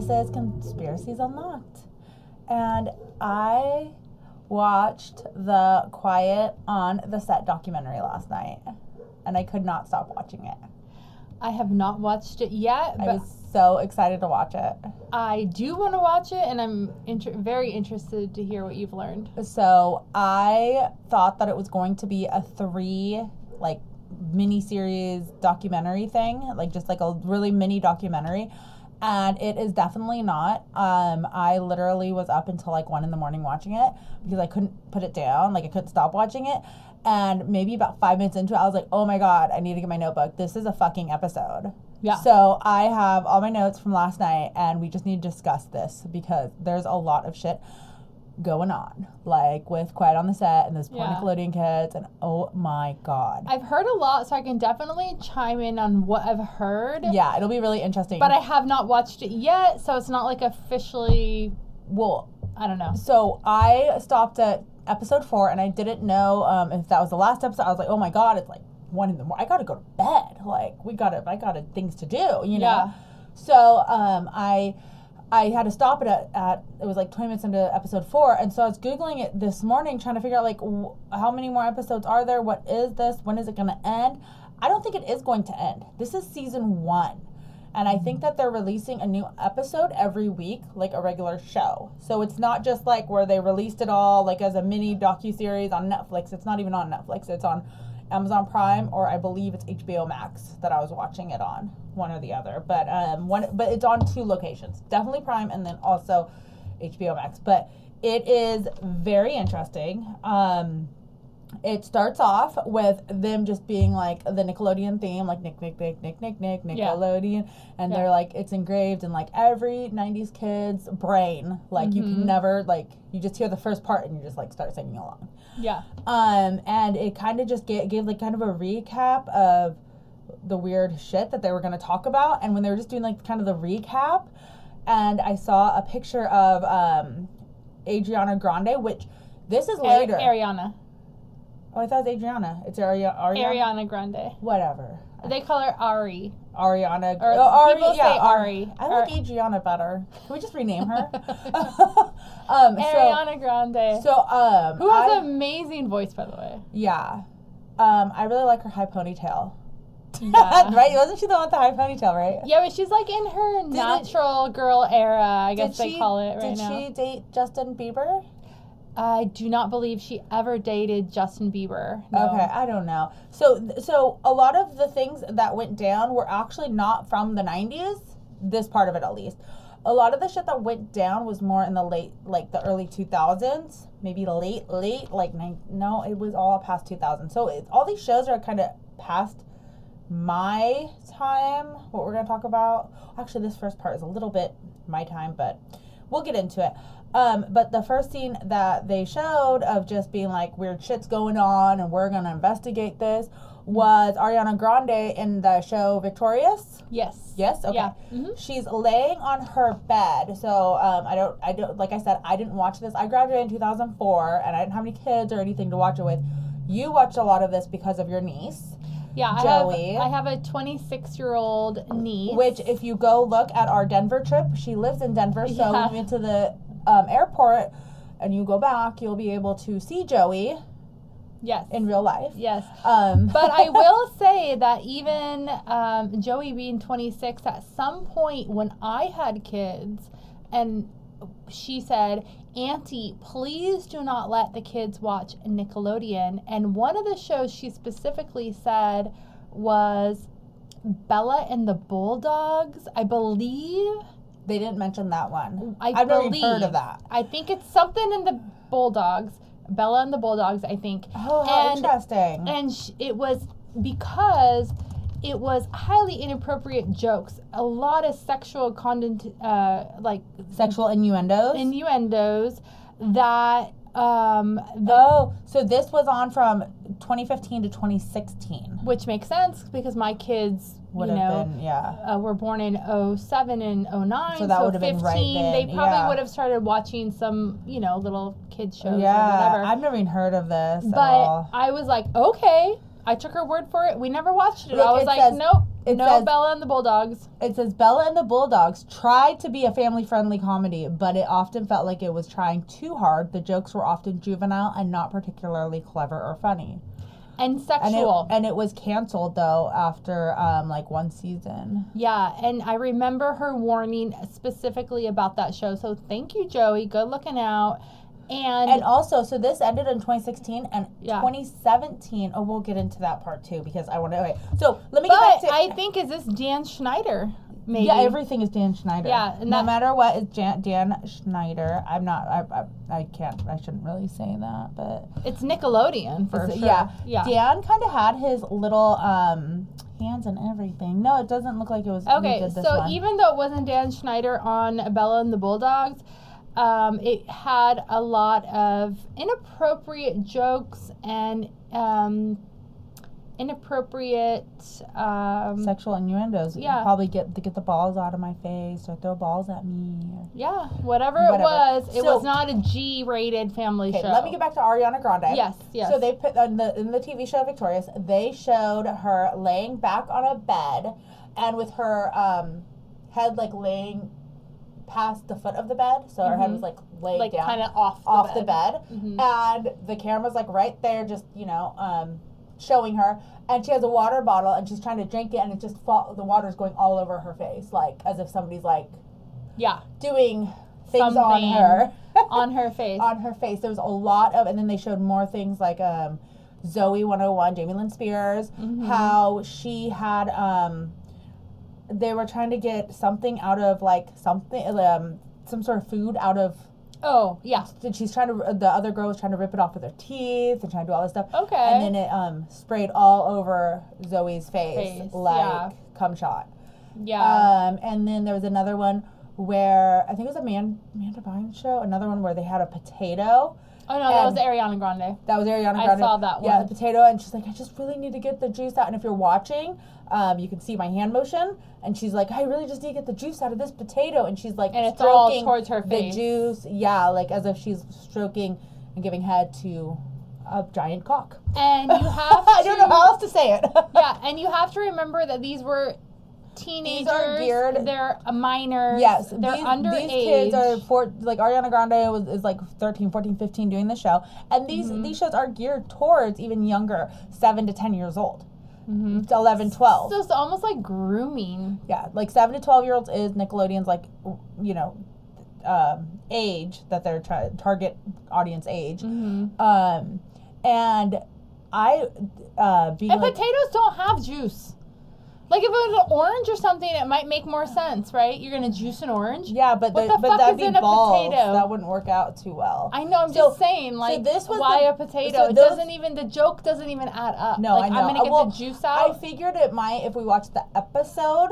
This is Conspiracies Unlocked. And I watched the Quiet on the Set documentary last night. And I could not stop watching it. I have not watched it yet, I but was so excited to watch it. I do want to watch it, and I'm very interested to hear what you've learned. So I thought that it was going to be a 3, like, mini-series documentary thing, like just like a really mini documentary. And it is definitely not. I literally was up until like 1 a.m. watching it because I couldn't put it down. Like I couldn't stop watching it. And maybe about 5 minutes into it, I was like, oh my God, I need to get my notebook. This is a fucking episode. Yeah. So I have all my notes from last night and we just need to discuss this because there's a lot of shit going on. Like with Quiet on the Set and those poor Nickelodeon kids and oh my God. I've heard a lot, so I can definitely chime in on what I've heard. Yeah, it'll be really interesting. But I have not watched it yet, so it's not like officially, well, I don't know. So I stopped at episode 4 and I didn't know if that was the last episode. I was like, oh my God, it's like 1 a.m. I gotta go to bed. Like I got things to do, you know? Yeah. So I had to stop it at it was like 20 minutes into episode 4, and so I was Googling it this morning trying to figure out like how many more episodes are there? What is this? When is it gonna end? I don't think it is going to end. This is season 1. And I think that they're releasing a new episode every week, like a regular show. So it's not just like where they released it all like as a mini docuseries on Netflix. It's not even on Netflix. It's on Amazon Prime, or I believe it's HBO Max that I was watching it on, one or the other. But but it's on 2 locations, definitely Prime and then also HBO Max. But it is very interesting. It starts off with them just being like the Nickelodeon theme, like Nick, Nickelodeon. And they're like, it's engraved in like every 90s kid's brain. Like you can never, like, you just hear the first part and you just like start singing along. Yeah. And it kind of just gave like kind of a recap of the weird shit that they were going to talk about. And when they were just doing like kind of the recap, and I saw a picture of Ariana Grande, which this is later. Ariana. Oh, I thought it was Adriana. It's Ariana Grande. Whatever. They call her Ari. Ariana. Or Ari, people say Ari. I like Adriana better. Can we just rename her? Ariana Grande. Who has an amazing voice, by the way. Yeah. I really like her high ponytail. Yeah. Right? Wasn't she the one with the high ponytail, right? Yeah, but she's like in her natural girl era, I guess they call it right now. Did she date Justin Bieber? I do not believe she ever dated Justin Bieber. No. Okay, I don't know. So a lot of the things that went down were actually not from the 90s, this part of it at least. A lot of the shit that went down was more in the the early 2000s, maybe late, like, no, it was all past 2000. So all these shows are kind of past my time, what we're going to talk about. Actually, this first part is a little bit my time, but we'll get into it. But the first scene that they showed of just being like weird shit's going on and we're going to investigate this was Ariana Grande in the show Victorious. Yes. Yes? Okay. Yeah. Mm-hmm. She's laying on her bed. So, I don't, like I said, I didn't watch this. I graduated in 2004 and I didn't have any kids or anything to watch it with. You watched a lot of this because of your niece. Yeah, Joey. I have a 26-year-old niece. Which, if you go look at our Denver trip, she lives in Denver. So we went to the airport and you go back, you'll be able to see Joey. Yes. In real life. Yes. But I will say that even Joey being 26, at some point when I had kids, and she said, Auntie, please do not let the kids watch Nickelodeon. And one of the shows she specifically said was Bella and the Bulldogs, I believe. They didn't mention that one. I've never even heard of that. I think it's something in the Bulldogs. Bella and the Bulldogs, I think. Oh, how interesting. And it was because it was highly inappropriate jokes. A lot of sexual content, like... Sexual innuendos? Innuendos that... so this was on from 2015 to 2016. Which makes sense because my kids... Would have been, yeah. Were born in 07 and 09. So that would have been right then. They probably would have started watching some, little kids shows or yeah, whatever. I've never even heard of this but at all. I was like, okay. I took her word for it. We never watched it. Look, I was like, nope. It No says, Bella and the Bulldogs. It says Bella and the Bulldogs tried to be a family-friendly comedy, but it often felt like it was trying too hard. The jokes were often juvenile and not particularly clever or funny. And sexual. And it was canceled, though, after, like, one season. Yeah, and I remember her warning specifically about that show. So thank you, Joey. Good looking out. And also, so this ended in 2016 and Yeah. 2017. Oh, we'll get into that part, too, because I want to... Okay, so let me get back But to... I think, is this Dan Schneider? Maybe. Yeah, everything is Dan Schneider. Yeah, and no that- matter what, it's Dan Schneider. I'm not. I can't. I shouldn't really say that, but It's Nickelodeon for sure. yeah. Dan kind of had his little hands and everything. No, it doesn't look like it was. he Okay, did this so one. even though it wasn't Dan Schneider on Bella and the Bulldogs, it had a lot of inappropriate jokes and inappropriate. Sexual innuendos. Yeah. Probably get the balls out of my face or throw balls at me. Or, Yeah, whatever it was, it So- was not a G-rated family okay, show. let me get back to Ariana Grande. Yes. So they put in the TV show Victorious, they showed her laying back on a bed, and with her head like laying past the foot of the bed, so her head was like laying like down kind of off the bed, and the camera's like right there, just showing her, and she has a water bottle and she's trying to drink it, and it just the water's going all over her face, like as if somebody's like doing things on Something her. on her face. On her face. There was a lot of, and then they showed more things like Zoe 101, Jamie Lynn Spears, how she had, they were trying to get something out of like something, some sort of food out of, Oh, yeah. and she's trying to, the other girl was trying to rip it off with her teeth and trying to do all this stuff. Okay. And then it sprayed all over Zoe's face like cum shot. Yeah. And then there was another one where, I think it was Amanda Bynes show, another one where they had a potato. Oh, no, that was Ariana Grande. That was Ariana I Grande. saw that Yeah, one. the potato, and she's like, I just really need to get the juice out. And if you're watching, you can see my hand motion, and she's like, I really just need to get the juice out of this potato, and she's like, And it's all stroking towards her the face. juice, yeah, like as if she's stroking and giving head to a giant cock. And you have to... I don't know how else to say it. Yeah, and you have to remember that these were teenagers. These are geared. They're minors. Yes, They're underage. these kids are like Ariana Grande is like 13, 14, 15 doing the show, and these shows are geared towards even younger, 7 to 10 years old, to 11, 12. So it's almost like grooming. Yeah, like 7 to 12-year-olds is Nickelodeon's like age that they're target audience age, and I being And like, potatoes don't have juice. Like if it was an orange or something, it might make more sense, right? You're gonna juice an orange. yeah, but What the fuck that'd is be in a balls. potato? That wouldn't work out too well. I know. I'm So- just saying, like, this was why the- a potato? so It those- doesn't even. The joke doesn't even add up. No, like, I know. I'm gonna get Well, the juice I out. figured it might if we watched the episode,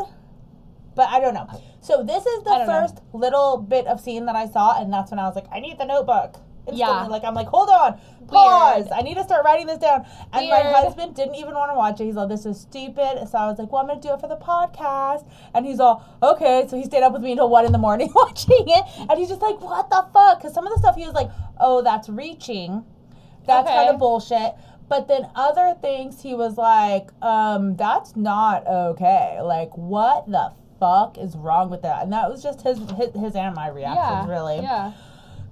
but I don't know. So this is I the don't know. first little bit of scene that I saw, and that's when I was like, I need the notebook. Instantly. Yeah. Like, I'm like, hold on, pause. I need to start writing this down. And my Weird. husband didn't even want to watch it. He's like, this is stupid. So I was like, well, I'm going to do it for the podcast. And he's all, okay. So he stayed up with me until 1 a.m. watching it. And he's just like, what the fuck? Because some of the stuff he was like, oh, that's reaching. That's Okay. kind of bullshit. But then other things he was like, that's not okay. Like, what the fuck is wrong with that? And that was just his and my reactions, really. Yeah.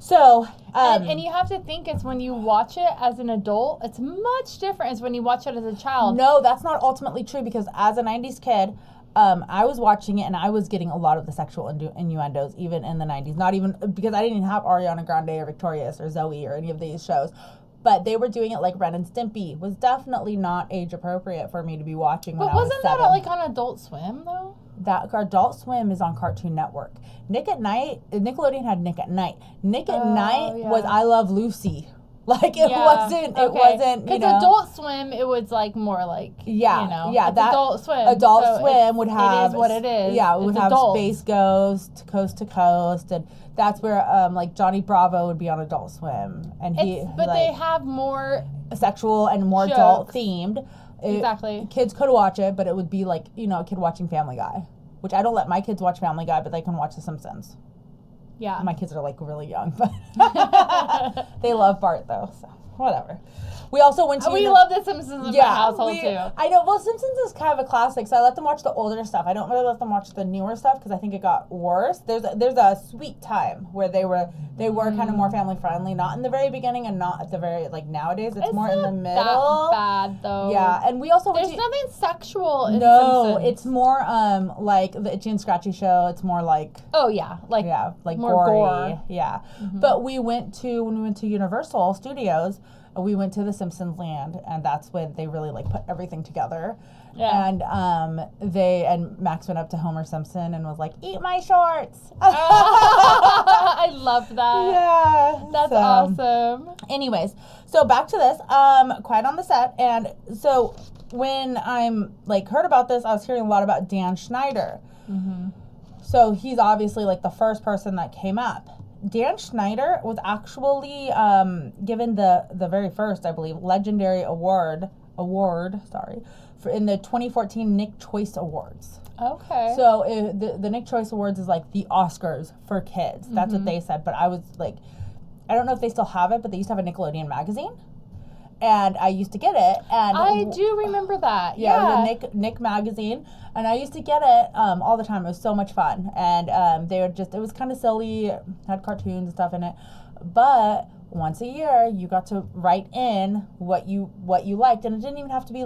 So, And you have to think it's when you watch it as an adult, it's much different as when you watch it as a child. no, that's not ultimately true, because as a 90s kid, I was watching it and I was getting a lot of the sexual innuendos even in the 90s. Not even, because I didn't even have Ariana Grande or Victorious or Zoe or any of these shows. But they were doing it like Ren and Stimpy was definitely not age appropriate for me to be watching when But I was wasn't 7. that like on Adult Swim though? That Adult Swim is on Cartoon Network. Nick at Night, Nickelodeon had Nick at Night. Nick at Night yeah. was I Love Lucy. Like it wasn't, Because Adult Swim, it was like more like, yeah, you know, yeah, it's that Adult Swim. Adult so Swim would have, it is what it is. Yeah, it would It's have adult. Space Ghost, Coast to Coast, and that's where like Johnny Bravo would be on Adult Swim, and But like, they have more. sexual and more jokes. adult themed. Exactly. Kids could watch it, but it would be like, a kid watching Family Guy, which I don't let my kids watch Family Guy, but they can watch The Simpsons. Yeah. My kids are like really young, but they love Bart though. So whatever. We also went to. We love The Simpsons in my household too. I know. Well, Simpsons is kind of a classic, so I let them watch the older stuff. I don't really let them watch the newer stuff because I think it got worse. There's a sweet time where they were kind of more family friendly, not in the very beginning and not at the very nowadays. It's more in the middle. That bad though. Yeah, and we also there's nothing sexual in No, Simpsons. it's more like the Itchy and Scratchy Show. It's more like like more gory. gore. Yeah, but when we went to Universal Studios. We went to the Simpsons Land, and that's when they really put everything together. Yeah. And Max went up to Homer Simpson and was like, "Eat my shorts." I love that. Yeah, that's awesome. Anyways, so back to this. Quiet on the Set, and so when I'm heard about this, I was hearing a lot about Dan Schneider. Mm-hmm. So he's obviously the first person that came up. Dan Schneider was actually given the very first, I believe, legendary award in the 2014 Nick Choice Awards. Okay. So the Nick Choice Awards is the Oscars for kids. That's what they said. But I was I don't know if they still have it, but they used to have a Nickelodeon magazine. And I used to get it. And I do remember that. Yeah. It was a Nick magazine. And I used to get it all the time. It was so much fun. And they would it was kind of silly, had cartoons and stuff in it. But once a year, you got to write in what you liked. And it didn't even have to be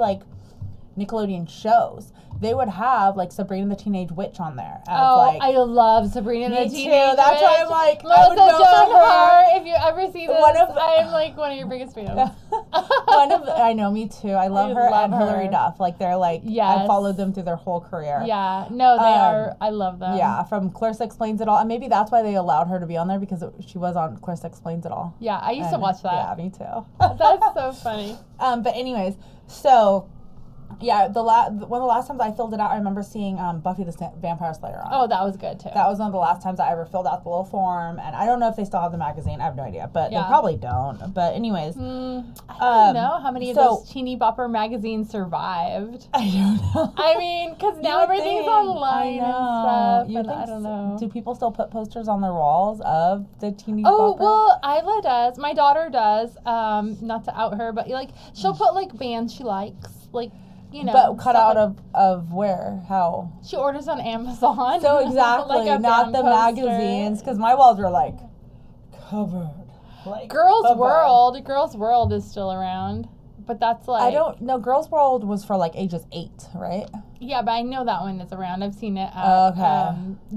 Nickelodeon shows. They would have Sabrina the Teenage Witch on there. I love Sabrina the Teenage Witch. That's why I'm Melissa I would go Joan for her. Hart. If you ever see this, I'm one of your biggest fans. I know, me too. I love her and Hilary Duff. They're yes. I followed them through their whole career. Yeah, no, they are. I love them. Yeah, from Clarissa Explains It All, and maybe that's why they allowed her to be on there because she was on Clarissa Explains It All. Yeah, I used to watch that. Yeah, me too. That's so funny. But anyways, so. Yeah, one of the last times I filled it out, I remember seeing Buffy the Vampire Slayer on. Oh, that was good too. That was one of the last times I ever filled out the little form, and I don't know if they still have the magazine. I have no idea, but they probably don't. But anyways, I don't know how many of those teeny bopper magazines survived. I don't know. I mean, because now everything's online and stuff. I don't know. Do people still put posters on their walls of the teeny bopper? Oh, well, Isla does. My daughter does. Not to out her, but she'll put bands she likes, but cut out of where? How? She orders on Amazon. So exactly, not the magazines, because my walls were covered. Girls World is still around, but that's I don't know. Girls World was for ages 8, right? Yeah, but I know that one is around. I've seen it at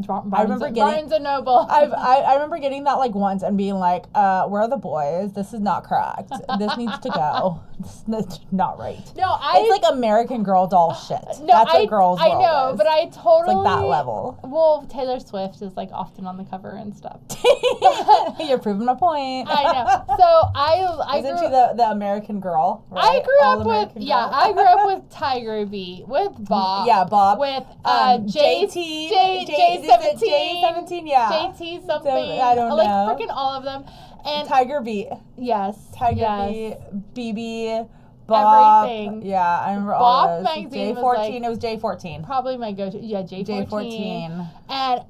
Barnes and Noble. I remember getting that once and being where are the boys? This is not correct. This needs to go. This is not right. No, it's American Girl doll shit. No, that's what Girls World I know, is. but I totally it's that level. Well, Taylor Swift is often on the cover and stuff. You're proving my point. I know. So I isn't she the American Girl? Right? I grew up with Tiger Beat, with Bob. Yeah, Bob. With JT. J17, yeah. JT something. I don't know. Freaking all of them. And Tiger Beat. Yes. Beat, BB, Bob. Everything. Yeah, I remember Bob all those. magazine J14. It was J14. Probably my go-to. Yeah, J14. J14. And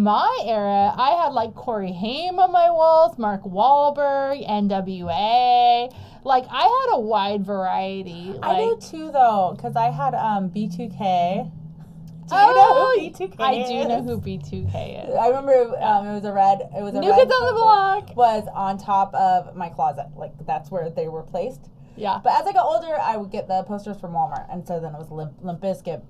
my era, I had Corey Haim on my walls, Mark Wahlberg, NWA. I had a wide variety. I did too, though, because I had B2K. Do you know who B2K is? I do know who B2K is. I remember it was a red. New Kids on the Block was on top of my closet. That's where they were placed. Yeah. But as I got older, I would get the posters from Walmart. And so then it was Limp Bizkit,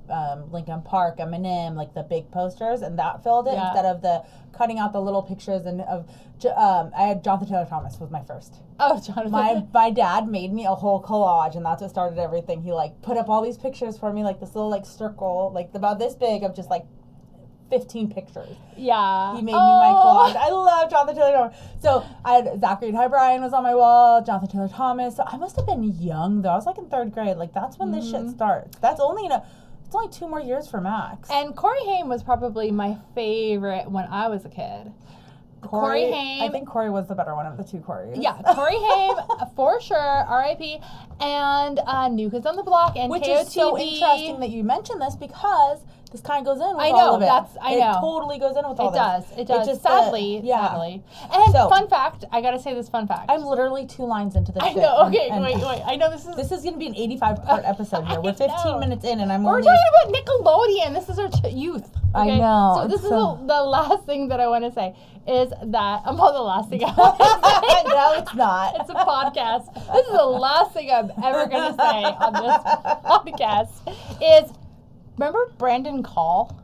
Linkin Park, Eminem, the big posters. And that filled it instead of the cutting out the little pictures. And I had Jonathan Taylor Thomas was my first. Oh, Jonathan. My dad made me a whole collage. And that's what started everything. He put up all these pictures for me, this little circle, about this big of just 15 pictures. Yeah. He made me my collage. I love Jonathan Taylor Thomas. So I had Zachary Ty Bryan was on my wall, Jonathan Taylor Thomas. So I must have been young though. I was in 3rd grade. That's when this shit starts. That's only it's only 2 more years for Max. And Corey Haim was probably my favorite when I was a kid. Corey Haim. I think Corey was the better one of the 2 Corys. Yeah, Corey Haim, for sure, R.I.P. And New Kids on the Block and Which KOTB. is so interesting that you mentioned this because this kind of goes in with I all know, of it. I It know. totally goes in with all It this. does. It does. just Sadly. And So- fun fact, I gotta say this fun fact. I'm literally 2 lines into this I shit. know. Okay, and wait. I know this is. This is going to be an 85-part episode here. We're I 15 know. minutes in, and I'm We're only... talking about Nickelodeon. This is our youth. I Okay? know, So this it's is so- the last thing that I want to say is that well, the last thing I want to say. No, it's not. It's a podcast. This is the last thing I'm ever going to say on this podcast. Is remember Brandon Call?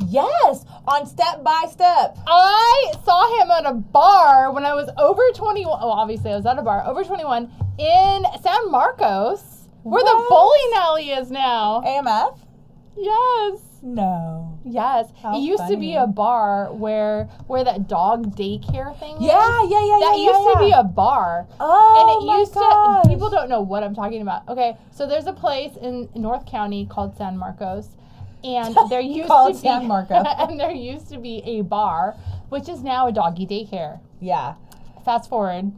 Yes, on Step by Step. I saw him at a bar when I was over 21. Well, obviously I was at a bar over 21 in San Marcos, where the What? bowling alley is now. AMF? Yes. No. Yes. How It used to be funny. a bar where that dog daycare thing is. Yeah. That used to be a bar. Oh, And it used gosh. to, people don't know what I'm talking about. Okay, so there's a place in North County called San Marcos, and there used Called to be San Marco. and there used to be a bar, which is now a doggy daycare. Yeah. Fast forward,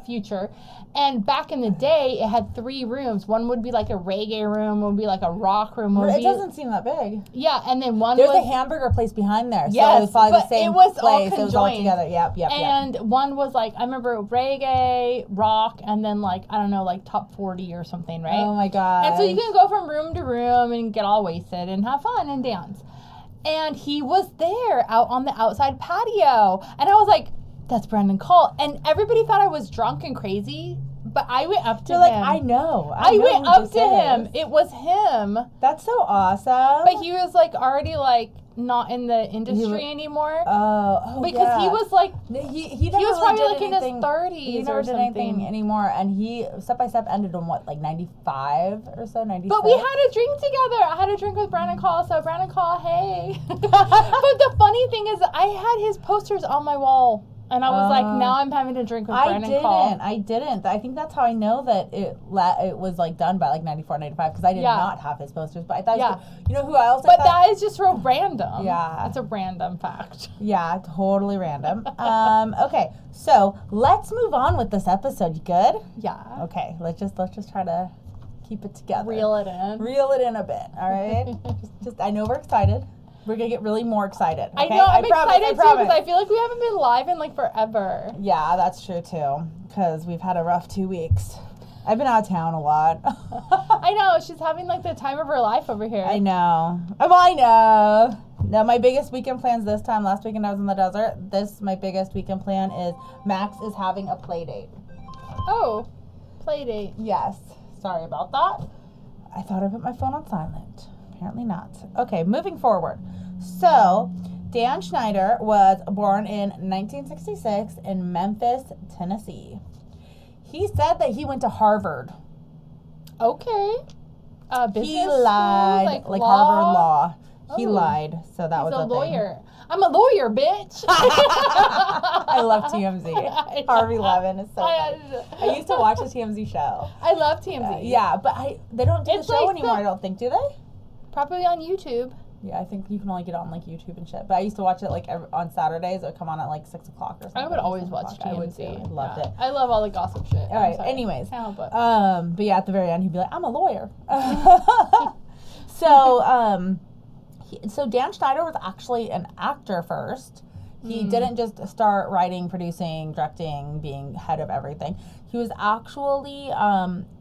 future. And back in the day, it had 3 rooms. One would be like a reggae room, one would be like a rock room. One would It be, doesn't seem that big. yeah, and then one There's was a hamburger place behind there. So Yes, it was probably but the same it was all place. It was all conjoined. together. Yep. and one was like, I remember reggae, rock, and then like, I don't know, like top 40 or something, right? Oh my god. And so you can go from room to room and get all wasted and have fun and dance. And he was there out on the outside patio. And I was like, that's Brandon Call. And everybody thought I was drunk and crazy, but I went up to You're him. like, I know. I know went who up this to him. is. It was him. That's so awesome. But he was like already like not in the industry anymore. Oh, because yeah. he was like, He never was really probably did like in his anything- 30s He or never did anything something. anymore, and he Step by Step ended in what, like 95 or so, 96. but we had a drink together. I had a drink with Brandon Call. So Brandon Call, hey. But the funny thing is, I had his posters on my wall, and I was like, now I'm having a drink with Brandon Call. I didn't. I think that's how I know that it was like done by like 94, 95, because I did Yeah. not have his posters. But I thought, Yeah. you know who else? But I thought, that is just real random. Yeah. It's a random fact. yeah, totally random. Okay, so let's move on with this episode. You good? Yeah. Okay, let's just try to keep it together. Reel it in. Reel it in a bit. All right. just I know we're excited. We're gonna get really more excited. I okay? know, I'm promise, excited too, promise. because I feel like we haven't been live in like forever. Yeah, that's true too. Because we've had a rough 2 weeks. I've been out of town a lot. I know, she's having like the time of her life over here. I know. Well, I know. No, my biggest weekend plans this time. Last weekend I was in the desert. My biggest weekend plan is Max is having a play date. Oh, play date. Yes. Sorry about that. I thought I put my phone on silent. Apparently not. Okay, moving forward. So, Dan Schneider was born in 1966 in Memphis, Tennessee. He said that he went to Harvard. Okay. Business He school, like law? Harvard Law. He Oh. lied, so that was He's a the thing. lawyer. I'm a lawyer, bitch. I love TMZ. Harvey Levin is so funny. I used to watch the TMZ show. I love TMZ. Yeah, but they don't do It's the show like anymore, the- I don't think, do they? Probably on YouTube. Yeah, I think you can only get it on like YouTube and shit. But I used to watch it like on Saturdays. It would come on at like 6 o'clock or something. I would always 7 watch o'clock. I would too. TMZ. I loved Yeah. it. I love all the gossip shit. All right. Anyways, Can't help it. but yeah, at the very end, he'd be like, "I'm a lawyer." So so Dan Schneider was actually an actor first. He didn't just start writing, producing, directing, being head of everything. He was actually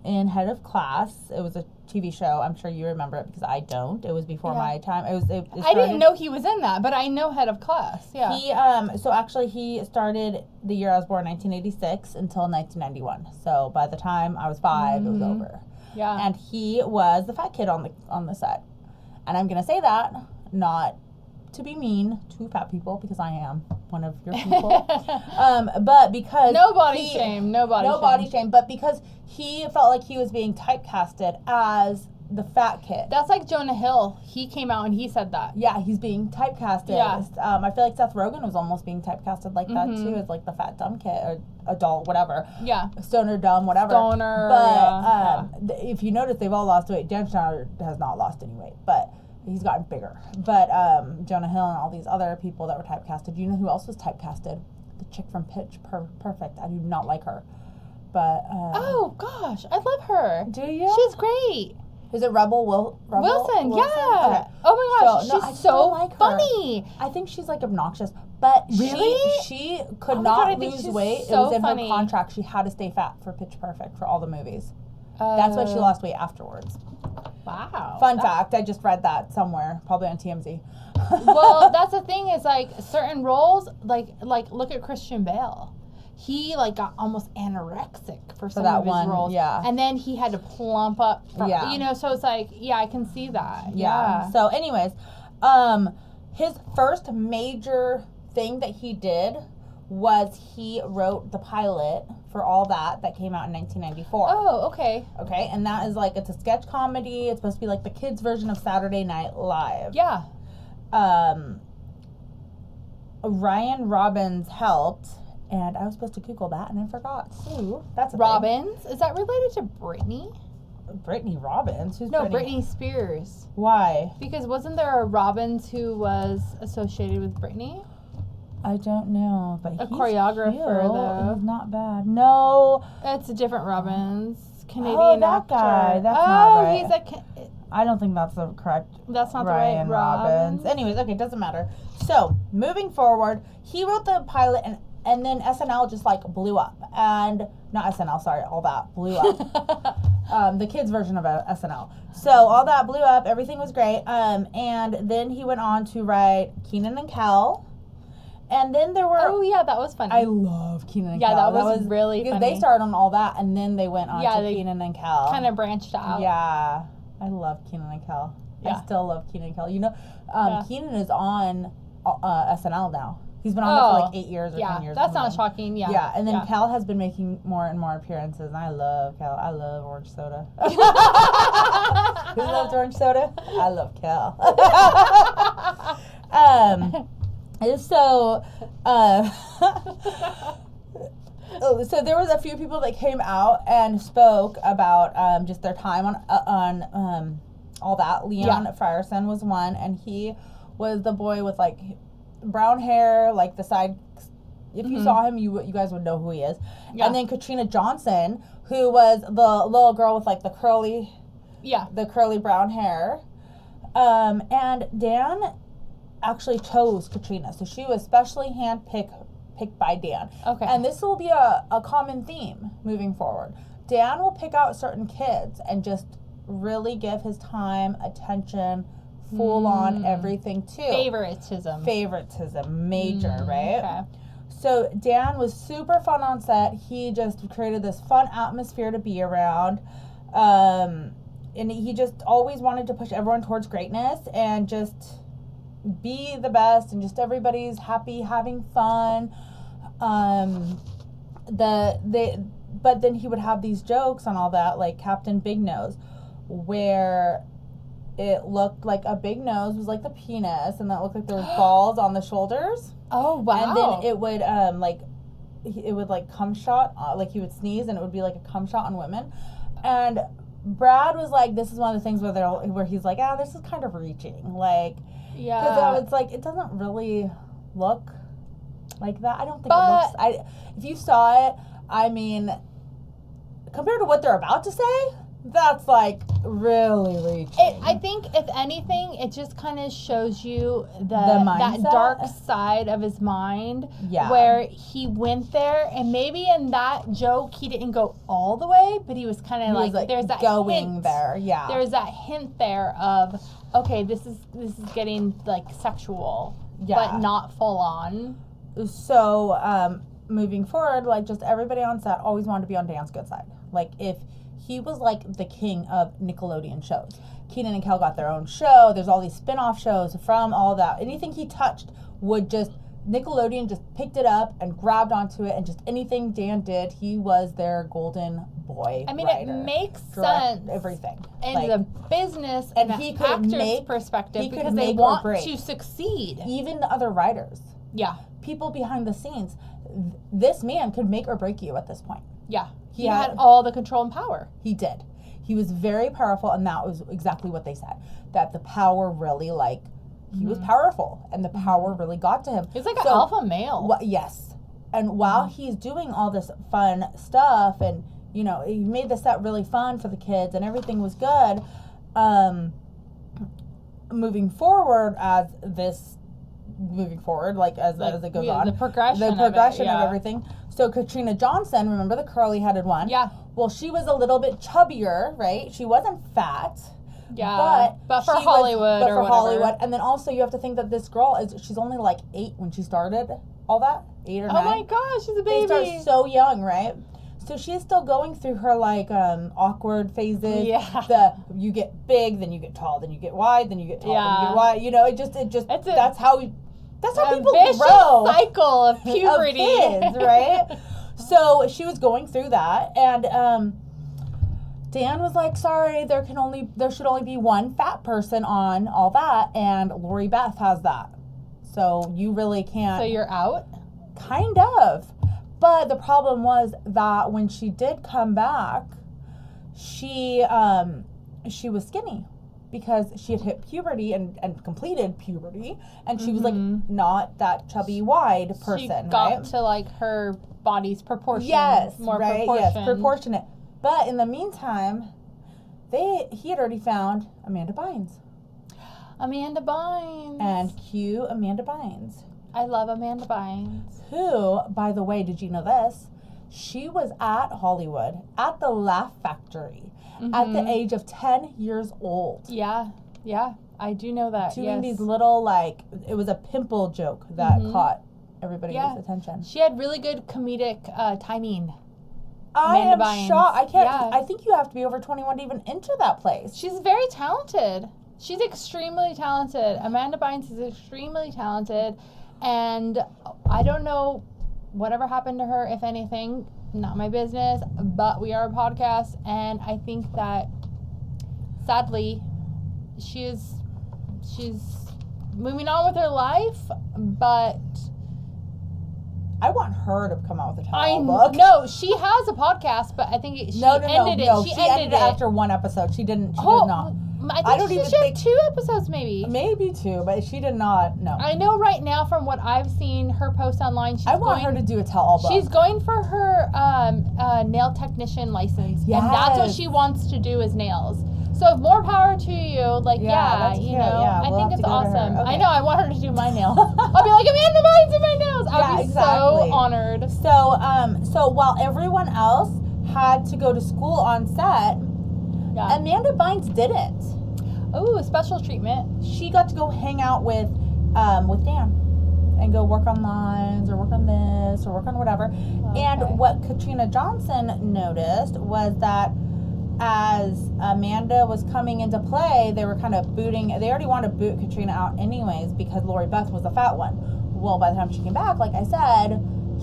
in Head of Class. It was a TV show. I'm sure you remember it because I don't. It was before Yeah. my time. It I started- didn't know he was in that, but I know Head of Class. Yeah. He so actually he started the year I was born, 1986, until 1991. So by the time I was 5, it was over. yeah. And he was the fat kid on the set. And I'm gonna say that not to be mean to fat people because I am one of your people. But because no body shame. No body no shame. body shame, but because he felt like he was being typecasted as the fat kid. That's like Jonah Hill. He came out and he said that. Yeah, he's being typecasted. Yeah. I feel like Seth Rogen was almost being typecasted like that too, as like the fat dumb kid or adult, whatever. Yeah. Stoner, dumb, whatever. Stoner, But if you notice, they've all lost weight. Dan Schneider has not lost any weight, but he's gotten bigger. But Jonah Hill and all these other people that were typecasted. You know who else was typecasted? The chick from Pitch Perfect. I do not like her. But Oh gosh, I love her. do you? She's great. Is it Rebel Wilson? Yeah. Okay. Oh my gosh, So, no, I she's still so like her. funny. I think she's like obnoxious, but Really? she could Oh my not God, I think lose she's weight. It so was in funny. her contract. She had to stay fat for Pitch Perfect for all the movies. That's why she lost weight afterwards. Wow. Fun fact, I just read that somewhere, probably on TMZ. Well, that's the thing is like certain roles, like look at Christian Bale. He like got almost anorexic for some that of his one, roles, yeah. and then he had to plump up. Yeah. You know, so it's like, yeah, I can see that. Yeah. So, anyways, his first major thing that he did was he wrote the pilot for All That came out in 1994. Oh, okay. Okay, and that is like, it's a sketch comedy. It's supposed to be like the kids' version of Saturday Night Live. Yeah. Ryan Robbins helped, and I was supposed to Google that, and I forgot. Sue, that's a Robbins? Is that related to Britney? thing. Brittany Robbins? Who's No, Brittany? Britney Spears. Why? Because wasn't there a Robbins who was associated with Britney? I don't know, but A he's choreographer, cute. though. He's not bad. No, It's a different Robbins. Canadian that actor. guy. That's oh, not right. he's a. I don't think that's the correct That's not Ryan the right Robbins. Robbins. Anyways, okay, doesn't matter. So, moving forward, he wrote the pilot, and then SNL just like blew up. And, not SNL, sorry, All That blew up. The kids' version of SNL. So, All That blew up, everything was great. And then he went on to write Kenan and Kel. And then there were... Oh, yeah, that was funny. I love Kenan and Yeah, Kel. that was really because funny. they started on All That, and then they went on to they Kenan and Kel. kind of branched out. Yeah, I love Kenan and Kel. Yeah. I still love Kenan and Kel. You know, Yeah. Kenan is on SNL now. He's been on there for like 8 years or 10 years. That's or not something. shocking. Yeah. Yeah, and then Kel has been making more and more appearances, and I love Kel. I love orange soda. Who loves orange soda? I love Kel. So there was a few people that came out and spoke about just their time on All That. Leon Frierson was one, and he was the boy with like brown hair, like the side. If you saw him, you guys would know who he is. Yeah. And then Katrina Johnson, who was the little girl with like the curly brown hair. And Dan actually chose Katrina, so she was specially handpicked by Dan. Okay. And this will be a common theme moving forward. Dan will pick out certain kids and just really give his time, attention, full on everything to. Favoritism. Major, right? Okay. So Dan was super fun on set. He just created this fun atmosphere to be around. And he just always wanted to push everyone towards greatness and just be the best, and just everybody's happy, having fun. But then he would have these jokes on All That, like Captain Big Nose, where it looked like a big nose was like the penis, and that looked like there was balls on the shoulders. Oh, wow. And then it would it would like cum shot, like he would sneeze, and it would be like a cum shot on women. And Brad was like, this is one of the things where he's like, this is kind of reaching, like. Yeah. Because it's like, it doesn't really look like that. I don't think it looks... if you saw it, I mean, compared to what they're about to say, that's like really reaching. I think, if anything, it just kind of shows you The that mindset? dark side of his mind, Yeah. where he went there, and maybe in that joke he didn't go all the way, but he was kind of like, there's that going hint there, yeah. There's that hint there of, okay, this is getting like sexual, but not full on. So, moving forward, like, just everybody on set always wanted to be on Dan's good side. Like, if he was like the king of Nickelodeon shows. Kenan and Kel got their own show. There's all these spin-off shows from All That. Anything he touched Nickelodeon just picked it up and grabbed onto it, and just anything Dan did, he was their golden boy. I mean, writer, it makes direct, sense. everything. In Like, the business and and he the could actor's make- perspective, he could because they make or want break. to succeed. even the other writers, Yeah, people behind the scenes, this man could make or break you at this point. yeah. He Yeah. had all the control and power. He did. He was very powerful, and that was exactly what they said. That the power really, like, he was powerful, and the power really got to him. He's like an alpha male. Yes. And while he's doing all this fun stuff, and, you know, he made the set really fun for the kids, and everything was good, moving forward, like as it goes on, the progression of yeah. everything. So Katrina Johnson, remember the curly-headed one? Yeah. Well, she was a little bit chubbier, right? She wasn't fat. Yeah. But for Hollywood or whatever. Hollywood. And then also you have to think that this girl she's only like 8 when she started all that. 8 or 9. Oh my gosh, she's a baby. They start so young, right? So she's still going through her like awkward phases. Yeah. You get big, then you get tall, then you get wide, then you get tall, then you Yeah. get wide. You know, that's how people vicious grow. Cycle of puberty. Of kids, right? So she was going through that, and Dan was like, "Sorry, there should only be one fat person on all that, and Lori Beth has that. So you really can't." So you're out? Kind of. But the problem was that when she did come back, she was skinny because she had hit puberty and completed puberty, and she was like not that chubby wide person. She got to like her body's proportion. Yes, more right. proportion. Yes, proportionate. But in the meantime, he had already found Amanda Bynes. Amanda Bynes. And cue Amanda Bynes. I love Amanda Bynes. Who, by the way, did you know this? She was at Hollywood at the Laugh Factory at the age of 10 years old. Yeah, I do know that. Doing these little, it was a pimple joke that caught everybody's attention. She had really good comedic timing. I am Bynes. shocked. I think you have to be over 21 to even enter that place. She's very talented. She's extremely talented. Amanda Bynes is extremely talented. And I don't know whatever happened to her, if anything, not my business, but we are a podcast, and I think that sadly she's moving on with her life, but I want her to come out with a tell-all book. No, she has a podcast, but I think she ended it. She ended it after one episode. She did not. I think she had 2 episodes, maybe. Maybe 2, but she did not. No. I know right now from what I've seen her post online, I want her to do a tell-all book. She's going for her nail technician license, and that's what she wants to do is nails. So more power to you. Like, I think it's awesome. Okay. I know. I want her to do my nails. I'll be like, Amanda Bynes in my nails. I'll be so honored. So while everyone else had to go to school on set, Amanda Bynes didn't. Oh, special treatment. She got to go hang out with Dan and go work on lines or work on this or work on whatever. Okay. And what Katrina Johnson noticed was that as Amanda was coming into play, they were kind of they already wanted to boot Katrina out anyways because Lori Beth was the fat one. Well, by the time she came back, like I said,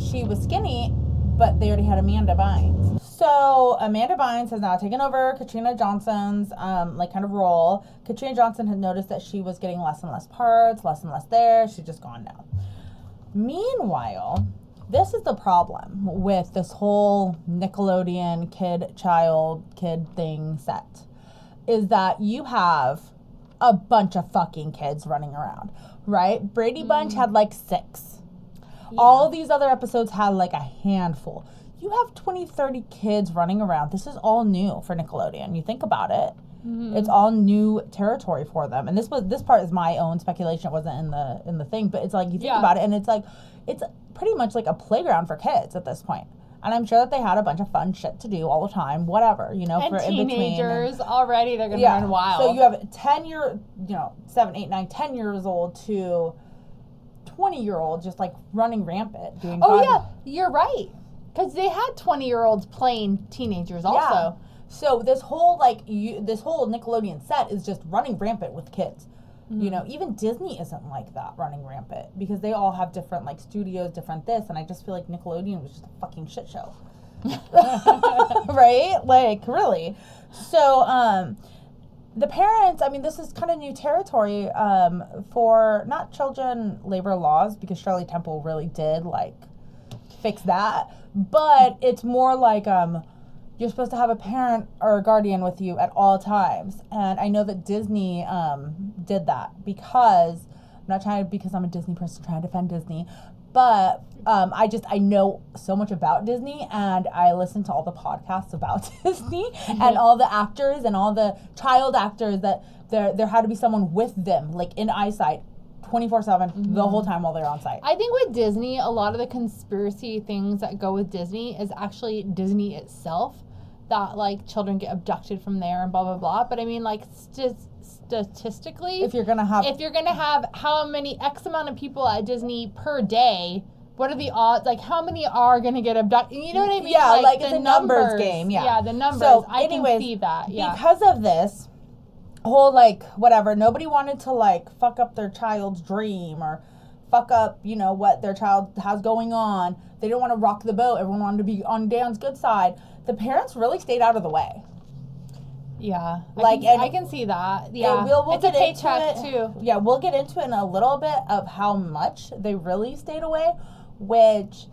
she was skinny, but they already had Amanda Bynes. So Amanda Bynes has now taken over Katrina Johnson's kind of role. Katrina Johnson had noticed that she was getting less and less parts, less and less there. She's just gone now. Meanwhile, this is the problem with this whole Nickelodeon kid thing set, is that you have a bunch of fucking kids running around, right? Brady Bunch had 6. Yeah. All these other episodes had a handful. You have 20, 30 kids running around. This is all new for Nickelodeon. You think about it. It's all new territory for them. And this part is my own speculation. It wasn't in the thing, but it's you think about it, and it's pretty much like a playground for kids at this point. And I'm sure that they had a bunch of fun shit to do all the time, whatever, and for in between. Teenagers already, they're going to run wild. So you have 7, 8, 9, 10 years old to 20-year-old just running rampant doing you're right. Because they had 20-year-olds playing teenagers also. Yeah. So this whole Nickelodeon set is just running rampant with kids. Even Disney isn't like that, running rampant, because they all have different studios, different this, and I just feel like Nickelodeon was just a fucking shit show. Right? Really. So the parents, this is kind of new territory for not children labor laws, because Shirley Temple really did fix that, but it's more you're supposed to have a parent or a guardian with you at all times. And I know that Disney did that because I'm a Disney person trying to defend Disney, But I know so much about Disney, and I listen to all the podcasts about Disney and all the actors and all the child actors that there had to be someone with them, like in eyesight, 24/7, the whole time while they're on site. I think with Disney, a lot of the conspiracy things that go with Disney is actually Disney itself, that like children get abducted from there and blah blah blah. But I mean, like statistically, If you're gonna have how many X amount of people at Disney per day, what are the odds? Like, how many are gonna get abducted? You know what I mean? Yeah, like the it's a numbers game. Yeah, the numbers. So, I anyways, can see that. Yeah, because of this whole like whatever, nobody wanted to like fuck up their child's dream or fuck up, you know, what their child has going on. They didn't want to rock the boat. Everyone wanted to be on Dan's good side. The parents really stayed out of the way. yeah. Like, I can see that. Yeah, we'll it's a get into paycheck it. too. Yeah, we'll get into it in a little bit of how much they really stayed away, which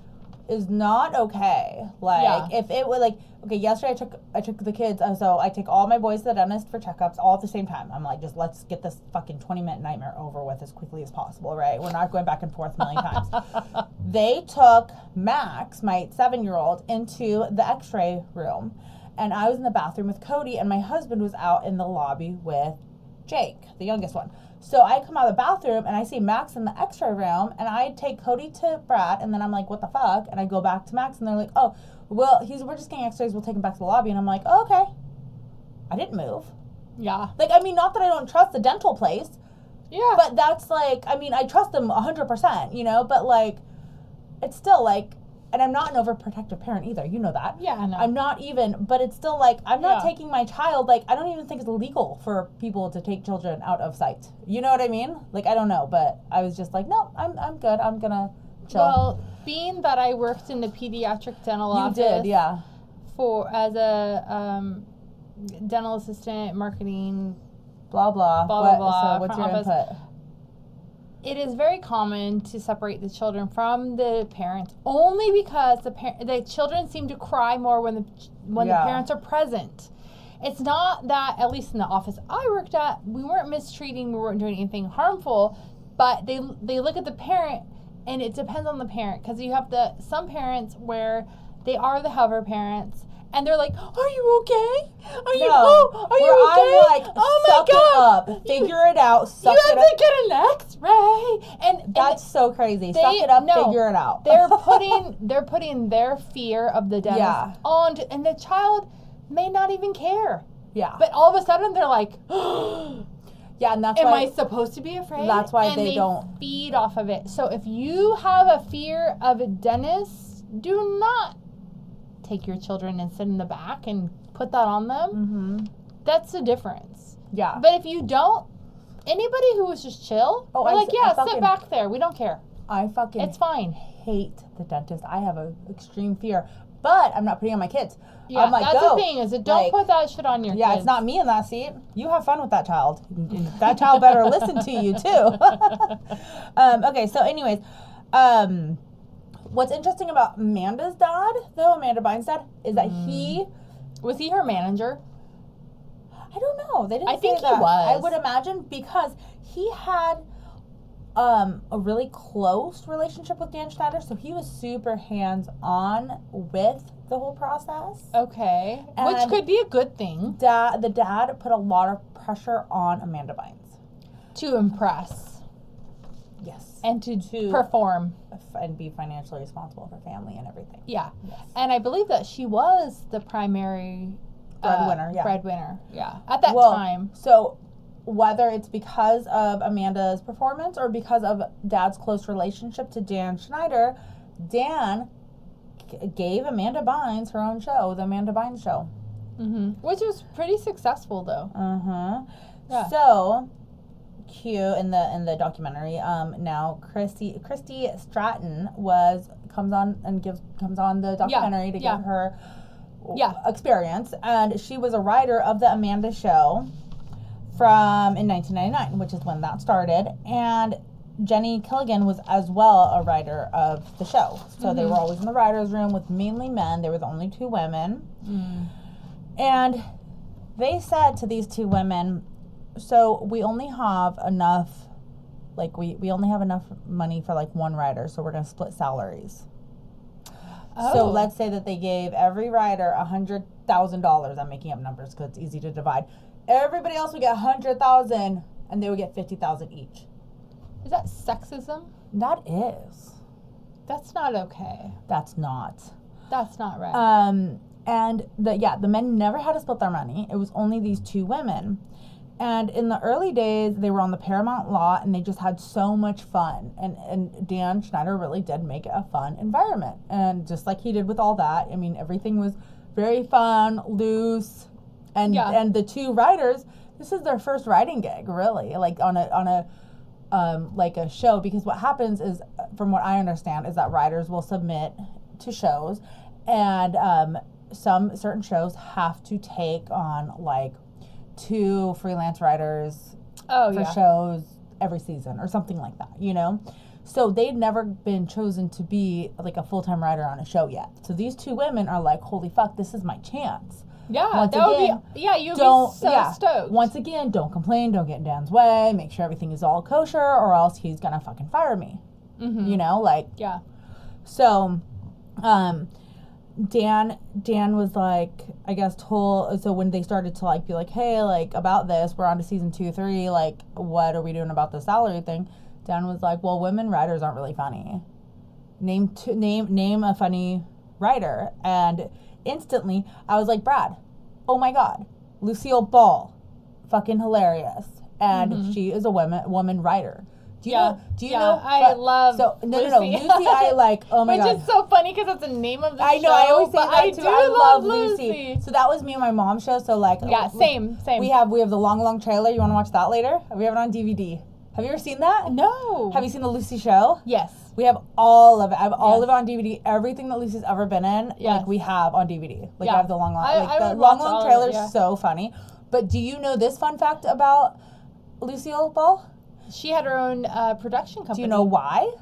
is not okay. Like, if it were like, okay, yesterday I took the kids, so I take all my boys to the dentist for checkups all at the same time. I'm like, just let's get this fucking 20-minute nightmare over with as quickly as possible, right? We're not going back and forth a million times. They took Max, my 7-year-old, into the x-ray room, and I was in the bathroom with Cody, and my husband was out in the lobby with Jake, the youngest one. So I come out of the bathroom and I see Max in the x-ray room, and I take Cody to Brad, and then I'm like, what the fuck? And I go back to Max, and they're like, oh, well, we're just getting x-rays, we'll take him back to the lobby. And I'm like, oh, okay. I didn't move. Yeah. Like, I mean, not that I don't trust the dental place, Yeah. but that's like, I mean, I trust them 100%, you know, but like, it's still like, and I'm not an overprotective parent either, you know that. Yeah, I know. I'm not even, but it's still like, I'm not Yeah. taking my child, like, I don't even think it's illegal for people to take children out of sight. You know what I mean? Like, I don't know, but I was just like, no, I'm good. I'm gonna chill. Well, being that I worked in the pediatric dental office. You did, yeah. As a dental assistant, marketing, Blah, blah. Blah, blah, blah, So what's your front office. input? it is very common to separate the children from the parents only because the children seem to cry more when the parents are present. It's not that, at least in the office I worked at, we weren't mistreating, we weren't doing anything harmful, but they look at the parent, and it depends on the parent, because you have some parents where they are the hover parents, and they're like, "Are you okay? Are you okay? I'm like, suck it up, figure it out, suck it up. You have to get an X-ray," and that's so crazy. Suck it up, figure it out. They're putting their fear of the dentist on, and the child may not even care. Yeah. But all of a sudden they're like, yeah, and that's am why I supposed to be afraid? That's why and they don't feed off of it. So if you have a fear of a dentist, do not take your children and sit in the back and put that on them. Mm-hmm. That's the difference. Yeah. But if you don't, anybody who is just chill, sit back there. We don't care. It's fine. Hate the dentist. I have an extreme fear, but I'm not putting it on my kids. Yeah, I'm like, that's the thing, is don't put that shit on your kids. Yeah, it's not me in that seat. You have fun with that child. That child better listen to you too. Okay, so anyways, what's interesting about Amanda's dad, though, Amanda Bynes' dad, is that was he her manager? I don't know. They didn't I say think that. he was. I would imagine, because he had a really close relationship with Dan Schneider, so he was super hands-on with the whole process. Okay. And which could be a good thing. The dad put a lot of pressure on Amanda Bynes. To impress. Yes. And to perform. And be financially responsible for family and everything. Yeah. Yes. And I believe that she was the primary breadwinner. Breadwinner, yeah. At that time. So whether it's because of Amanda's performance or because of Dad's close relationship to Dan Schneider, Dan gave Amanda Bynes her own show, the Amanda Bynes Show. Mm-hmm. Which was pretty successful, though. Uh-huh. Yeah. So, cute in the documentary. Now Christy Stratton comes on the documentary to give her experience, and she was a writer of the Amanda Show in 1999, which is when that started, and Jenny Killigan was as well a writer of the show. So they were always in the writer's room with mainly men. They were the only two women. And they said to these two women, so we only have enough Like, we only have enough money for, like, one writer, so we're going to split salaries. So let's say that they gave every writer $100,000. I'm making up numbers because it's easy to divide. Everybody else would get $100,000, and they would get $50,000 each. Is that sexism? That is. That's not okay. That's not. That's not right. And the men never had to split their money. It was only these two women. And in the early days, they were on the Paramount lot, and they just had so much fun. And Dan Schneider really did make it a fun environment. And just like he did with All That, I mean, everything was very fun, loose. And the two writers, this is their first writing gig, really, like on a like a show. Because what happens is, from what I understand, is that writers will submit to shows, and some certain shows have to take on like 2 freelance writers for shows every season or something like that, you know? So they'd never been chosen to be like a full-time writer on a show yet. So these two women are like, holy fuck, this is my chance. Yeah, you'd be so stoked. Once again, don't complain, don't get in Dan's way, make sure everything is all kosher, or else he's gonna fucking fire me. Mm-hmm. You know, like. Yeah. So, Dan was like, I guess told, so when they started to like be like, hey, like about this, we're on to season 2, 3, like what are we doing about the salary thing? Dan was like, well, women writers aren't really funny. Name a funny writer. And instantly I was like, Brad, oh my God, Lucille Ball, fucking hilarious. And she is a woman writer. Do you know? I love Lucy. Lucy, I like, oh my God. Which is so funny because it's the name of the show. I know, I always say that too. I love Lucy. Lucy. So that was me and my mom's show. So like, yeah, same. We have the long trailer. You want to watch that later? We have it on DVD. Have you ever seen that? No. Have you seen the Lucy show? Yes. We have all of it. I have all of it on DVD. Everything that Lucy's ever been in, like we have on DVD. Like I have the long trailer is so funny. But do you know this fun fact about Lucille Ball? She had her own production company. Do you know why?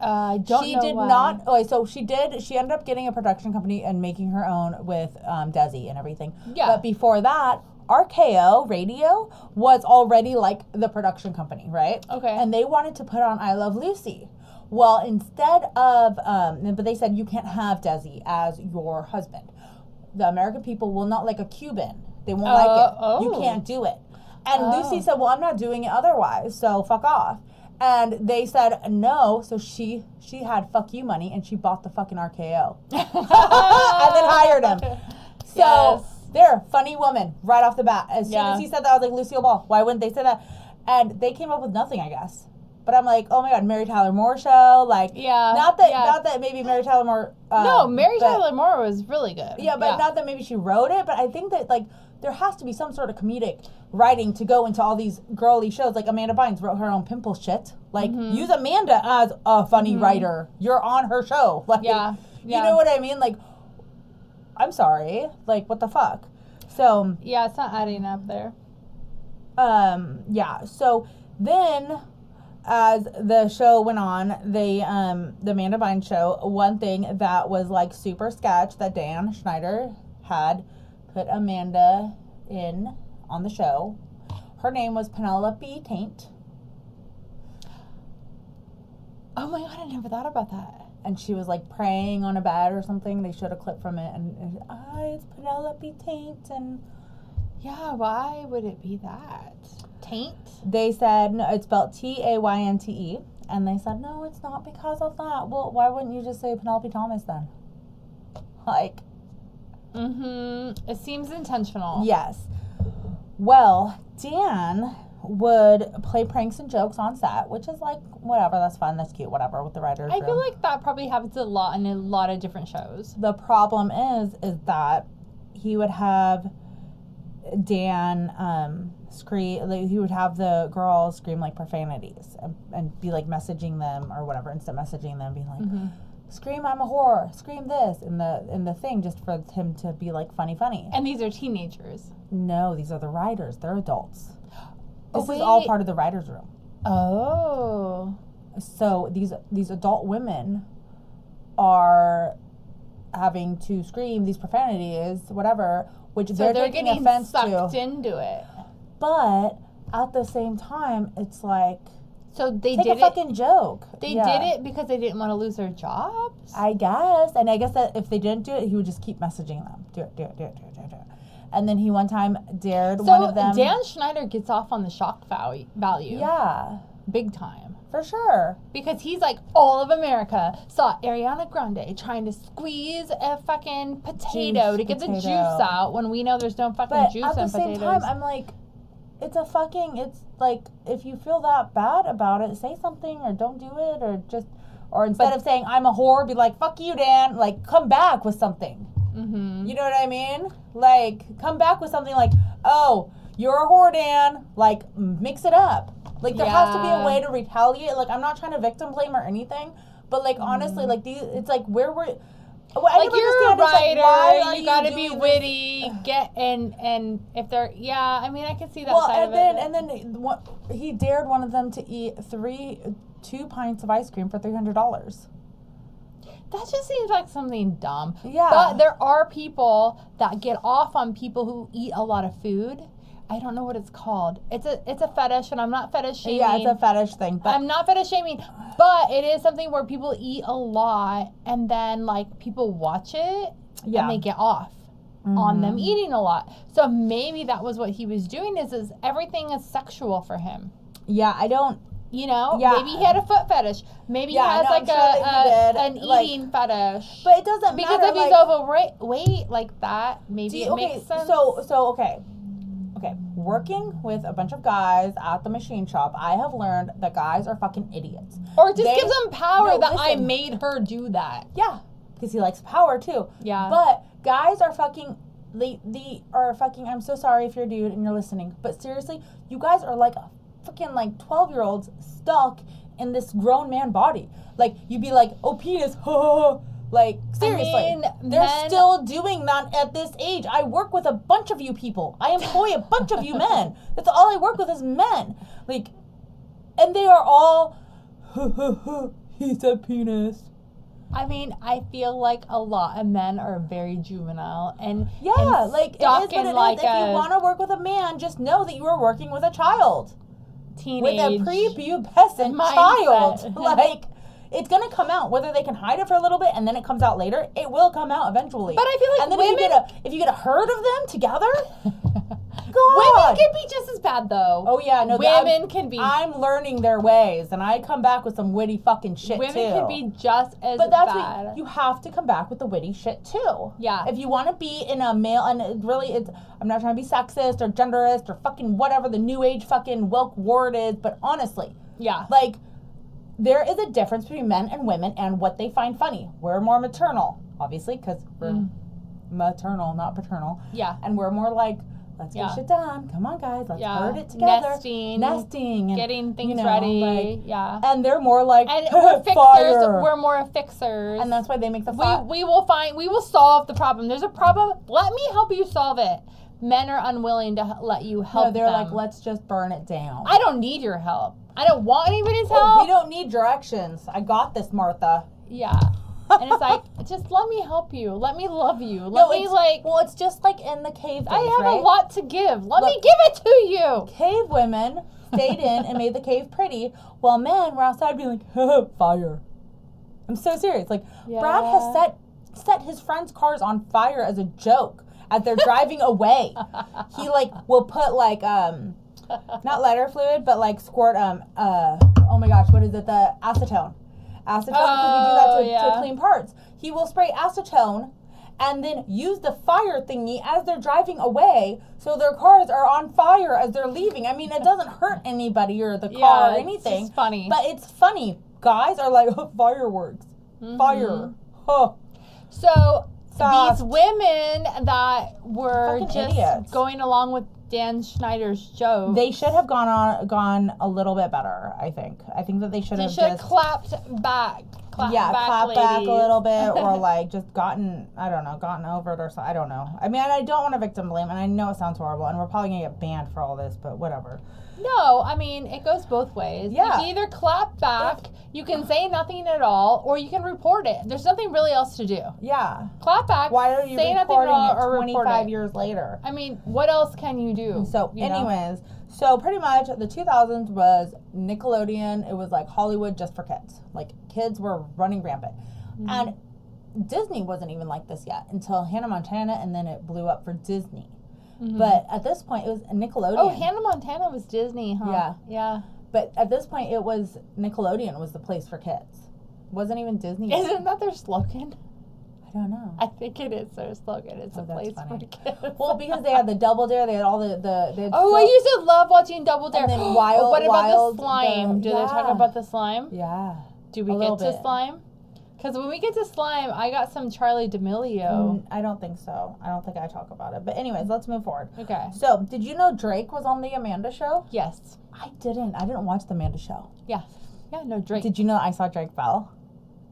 I don't know She did why. not. Oh, so she did. She ended up getting a production company and making her own with Desi and everything. Yeah. But before that, RKO Radio was already like the production company, right? Okay. And they wanted to put on I Love Lucy. Well, instead of, but they said you can't have Desi as your husband. The American people will not like a Cuban. They won't like it. You can't do it. And Lucy said, well, I'm not doing it otherwise, so fuck off. And they said no, so she had fuck you money, and she bought the fucking RKO. And then hired him. So, they're funny woman, right off the bat. As soon as he said that, I was like, Lucille Ball, why wouldn't they say that? And they came up with nothing, I guess. But I'm like, oh my God, Mary Tyler Moore show, like, not that maybe Mary Tyler Moore. No, Mary Tyler Moore was really good. Yeah, but not that maybe she wrote it, but I think that like there has to be some sort of comedic writing to go into all these girly shows. Like Amanda Bynes wrote her own pimple shit. Like use Amanda as a funny writer. You're on her show. Like, you know what I mean? Like, I'm sorry. Like, what the fuck? So yeah, it's not adding up there. So then, as the show went on, the Amanda Bynes show, one thing that was like super sketch that Dan Schneider had put Amanda in on the show. Her name was Penelope Taint. Oh my God, I never thought about that. And she was like praying on a bed or something. They showed a clip from it, and it's Penelope Taint. And yeah, why would it be that? Taint? They said, no, it's spelled Tayntee. And they said, no, it's not because of that. Well, why wouldn't you just say Penelope Thomas then? Like. It seems intentional. Yes. Well, Dan would play pranks and jokes on set, which is like, whatever, that's fun, that's cute, whatever, with the writers. I feel like that probably happens a lot in a lot of different shows. The problem is that he would have Dan scream, like, he would have the girls scream like profanities and be like messaging them or whatever, instant messaging them, being like, scream I'm a whore, scream this in the thing, just for him to be like funny. And these are teenagers. No, these are the writers. They're adults. This is all part of the writer's room. Oh. So these adult women are having to scream these profanities, whatever, which they're taking offense to. sucked into it. But at the same time, it's like, So they take did a fucking joke. They did it because they didn't want to lose their jobs? I guess. And I guess that if they didn't do it, he would just keep messaging them. Do it. And then he one time dared one of them. So Dan Schneider gets off on the shock value. Yeah. Big time. For sure. Because he's like, all of America saw Ariana Grande trying to squeeze a fucking potato to get the juice out when we know there's no fucking juice in potatoes. But at the same time, I'm like, it's like, if you feel that bad about it, say something or don't do it or instead of saying, I'm a whore, be like, fuck you, Dan. Like, come back with something. Mm-hmm. You know what I mean? Like, come back with something like, oh, you're a whore, Dan. Like, mix it up. Like, there has to be a way to retaliate. Like, I'm not trying to victim blame or anything, but, like, honestly, like, it's like, where were... Like, you're a writer, you gotta be witty, and if they're, I mean, I can see that side of it. And then he dared one of them to eat 2 pints of ice cream for $300. That just seems like something dumb. Yeah. But there are people that get off on people who eat a lot of food. I don't know what it's called. It's a fetish, and I'm not fetish shaming. Yeah, it's a fetish thing. But I'm not fetish shaming, but it is something where people eat a lot, and then like people watch it, and they get off on them eating a lot. So maybe that was what he was doing. Is everything is sexual for him? Yeah, I don't. You know, maybe he had a foot fetish. Maybe he has an eating fetish. But it doesn't matter. Because if he's overweight like that, maybe it makes sense. Okay, working with a bunch of guys at the machine shop, I have learned that guys are fucking idiots. Or it just gives them power I made her do that. Yeah, because he likes power too. Yeah. But guys are fucking, they are fucking, I'm so sorry if you're a dude and you're listening, but seriously, you guys are like a freaking like 12-year-olds stuck in this grown man body. Like, you'd be like, oh, penis, like, seriously. I mean, they're still doing that at this age. I work with a bunch of you people. I employ a bunch of you men. That's all I work with is men. Like, and they are all, he said penis. I mean, I feel like a lot of men are very juvenile and like, it is what it is. Like if you want to work with a man, just know that you are working with a child. Teenage. With a prepubescent child. Like, it's going to come out. Whether they can hide it for a little bit and then it comes out later, it will come out eventually. But I feel like and then women... if you get a herd of them together, God. Women can be just as bad, though. Oh, yeah. No, women can be. I'm learning their ways, and I come back with some witty fucking shit, women too. Women can be just as but that's bad. What, you have to come back with the witty shit, too. Yeah. If you want to be in a male, and I'm not trying to be sexist or genderist or fucking whatever the new age fucking woke word is, but honestly. Yeah. Like, there is a difference between men and women and what they find funny. We're more maternal, obviously, because we're maternal, not paternal. Yeah. And we're more like, let's get shit done. Come on, guys. Let's herd it together. Nesting. And getting things ready. Like, and they're more like, and we're fixers. Fire. We're more fixers. And that's why they make the fire. We will solve the problem. There's a problem. Let me help you solve it. Men are unwilling to let you help they're them. like, let's just burn it down. I don't need your help. I don't want anybody's help. We don't need directions. I got this, Martha. Yeah. And it's like, just let me help you. Let me love you. Well, it's just like in the cave days, I have a lot to give. Let me give it to you. Cave women stayed in and made the cave pretty, while men were outside being like, fire. I'm so serious. Like, Brad has set his friends' cars on fire as a joke as they're driving away. He will put not lighter fluid, but squirt oh my gosh, what is it? The acetone. Acetone, because we do that to clean parts. He will spray acetone and then use the fire thingy as they're driving away, so their cars are on fire as they're leaving. I mean, it doesn't hurt anybody or the car or anything. It's funny. But it's funny. Guys are like, fireworks. Fire. Huh. So these women that were just idiots. Going along with Dan Schneider's joke. They should have gone a little bit better, I think. I think that they should have just clapped back. Clap back a little bit, or just gotten over it or something. I don't know. I mean, I don't want to victim blame, and I know it sounds horrible, and we're probably going to get banned for all this, but whatever. No, I mean, it goes both ways. Yeah. You can either clap back, you can say nothing at all, or you can report it. There's nothing really else to do. Yeah. Clap back. Why are you say reporting nothing at all, it or 25 years later? I mean, what else can you do? So, anyways, So pretty much the 2000s was Nickelodeon. It was like Hollywood just for kids. Like kids were running rampant. Mm-hmm. And Disney wasn't even like this yet until Hannah Montana, and then it blew up for Disney. Mm-hmm. But at this point, it was Nickelodeon. Oh, Hannah Montana was Disney, huh? Yeah. Yeah. But at this point, it was Nickelodeon was the place for kids. It wasn't even Disney. Isn't that their slogan? I don't know. I think it is their slogan. It's a that's place funny. for kids. Well, because they had the Double Dare, they had all the they had I used to love watching Double Dare. And then Wild- what about Wild, the slime? Do they talk yeah. about the slime? Yeah. Do we A get little to bit. slime? Because when we get to slime, I got some Charlie D'Amelio. I don't think so. I don't think I talk about it. But anyways, let's move forward. Okay. So, did you know Drake was on the Amanda Show? Yes. I didn't. I didn't watch the Amanda Show. Yeah. Yeah, no, Drake. Did you know I saw Drake Bell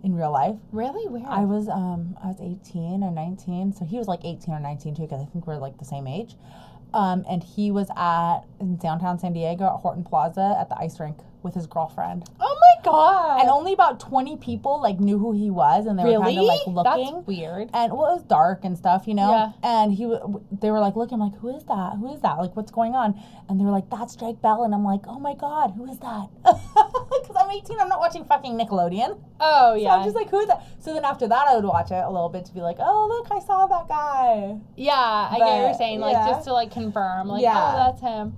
in real life? Really? Where? I was 18 or 19, so he was like 18 or 19 too, because I think we're like the same age. And he was in downtown San Diego at Horton Plaza at the ice rink with his girlfriend. Oh my god. And only about 20 people like knew who he was, and they were kind of like looking. That's weird. And well, it was dark and stuff, you know. Yeah. And they were like looking, like, who is that? Who is that? Like, what's going on? And they were like, that's Drake Bell. And I'm like, oh my god, who is that? Because I'm 18, I'm not watching fucking Nickelodeon. Oh So yeah. I'm just like, who is that? So then after that, I would watch it a little bit to be like, oh look, I saw that guy. Yeah, I get what you're But, saying. Like yeah. just to like confirm. Like, Yeah. oh, that's him.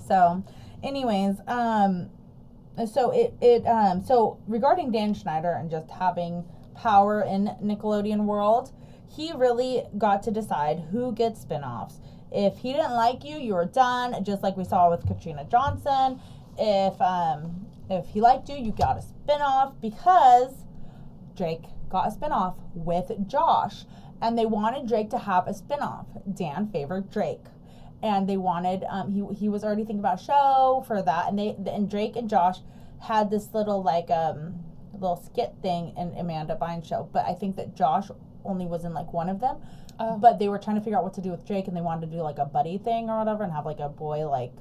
So, anyways, so regarding Dan Schneider and just having power in Nickelodeon world, he really got to decide who gets spin-offs. If he didn't like you, you were done, just like we saw with Katrina Johnson. If he liked you, you got a spin-off, because Drake got a spin-off with Josh, and they wanted Drake to have a spin-off. Dan favored Drake. And they wanted he was already thinking about a show for that, and Drake and Josh had this little little skit thing in Amanda Bynes' show, but I think that Josh only was in like one of them. Oh. But they were trying to figure out what to do with Drake, and they wanted to do like a buddy thing or whatever, and have like a boy like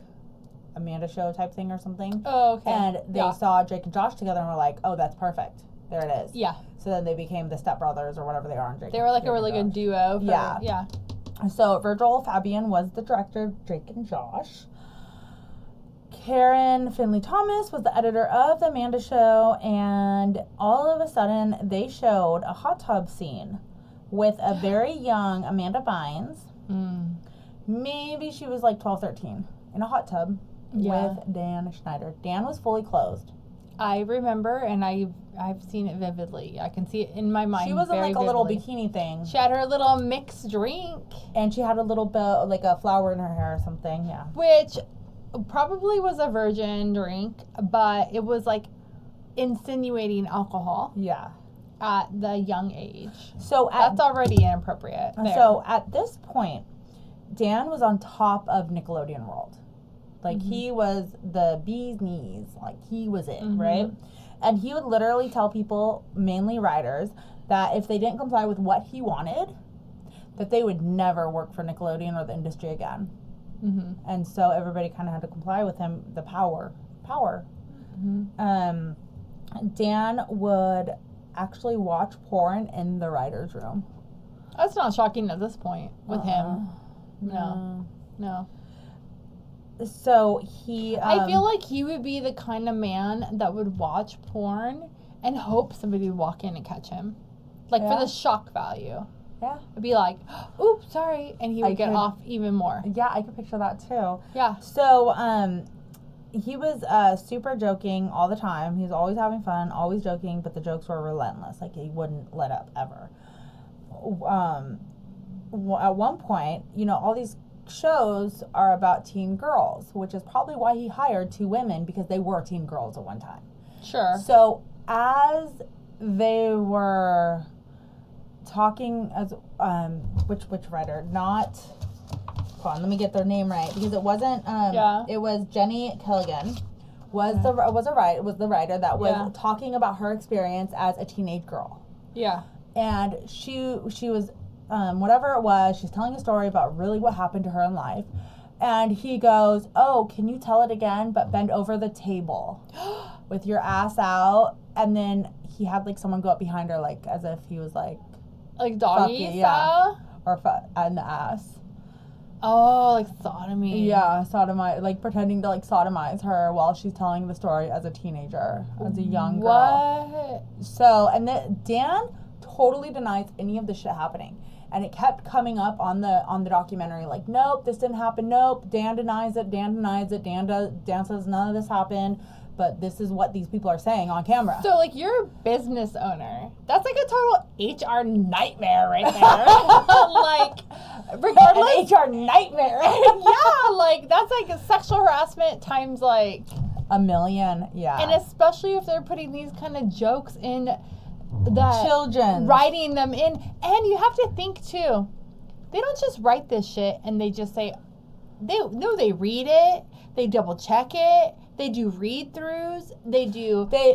Amanda show type thing or something. Oh, okay. And they saw Drake and Josh together and were like, oh, that's perfect. There it is. Yeah. So then they became the stepbrothers or whatever they are. They were like a really good duo. Yeah. Yeah. So Virgil Fabian was the director of Drake and Josh. Karen Finley Thomas was the editor of the Amanda Show, and all of a sudden they showed a hot tub scene with a very young Amanda Bynes. Mm. Maybe she was like 12, 13, in a hot tub with Dan Schneider. Dan was fully clothed. I remember, and I've seen it vividly. I can see it in my mind. She was in very like a little vividly. bikini thing, She had her little mixed drink, and she had a little bit like a flower in her hair or something. Yeah. which probably was a virgin drink, but it was like insinuating alcohol Yeah. at the young age. So That's already inappropriate. There. So at this point, Dan was on top of Nickelodeon World. Like he was the bee's knees. Like he was it, right? And he would literally tell people, mainly writers, that if they didn't comply with what he wanted, that they would never work for Nickelodeon or the industry again. And so everybody kind of had to comply with him. The power. Dan would actually watch porn in the writer's room. That's not shocking at this point with him. No. No. So he. I feel like he would be the kind of man that would watch porn and hope somebody would walk in and catch him. Like for Yeah. the shock value. Yeah. It'd be like, oops, sorry. And he would get could- off even more. Yeah, I could picture that too. Yeah. So, he was super joking all the time. He was always having fun, always joking, but the jokes were relentless. Like he wouldn't let up ever. At one point, you know, all these shows are about teen girls, which is probably why he hired 2 women, because they were teen girls at one time. Sure. So as they were talking, as which writer? Not. Hold on, let me get their name right, because it wasn't. It was Jenny Killigan. Was the writer that was talking about her experience as a teenage girl, Yeah. and she was whatever it was. She's telling a story about really what happened to her in life, and he goes, "Oh, can you tell it again, but bend over the table with your ass out?" And then he had like someone go up behind her, like as if he was like Like doggy Fuck you, style? or in the ass. Oh, like sodomy. Yeah, sodomize, like pretending to like sodomize her while she's telling the story as a teenager, as a young girl. What? So, and then Dan totally denies any of this shit happening. And it kept coming up on the documentary, like, nope, this didn't happen. Nope, Dan denies it. Dan denies it. Dan says none of this happened. But this is what these people are saying on camera. So, like, you're a business owner. That's like a total HR nightmare right there. Like, regardless. An HR nightmare. Yeah, like, that's like sexual harassment times, like... 1,000,000, yeah. And especially if they're putting these kind of jokes in the... Children. Writing them in. And you have to think, too, they don't just write this shit and they just say... They read it. They double check it. They do read-throughs. They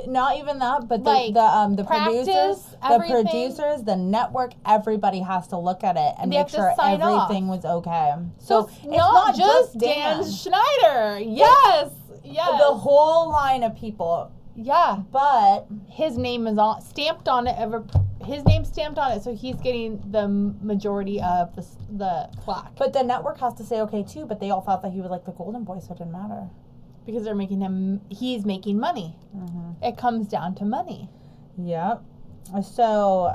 not even that, but like, the practice, producers, the network, everybody has to look at it and make sure everything was okay. So it's not just Dan Schneider. Yes. The whole line of people. Yeah. But his name is stamped on it. His name's stamped on it, so he's getting the majority of the plaque. But the network has to say okay too. But they all thought that he was like the golden boy, so it didn't matter. Because he's making money. Mm-hmm. It comes down to money. Yep. So,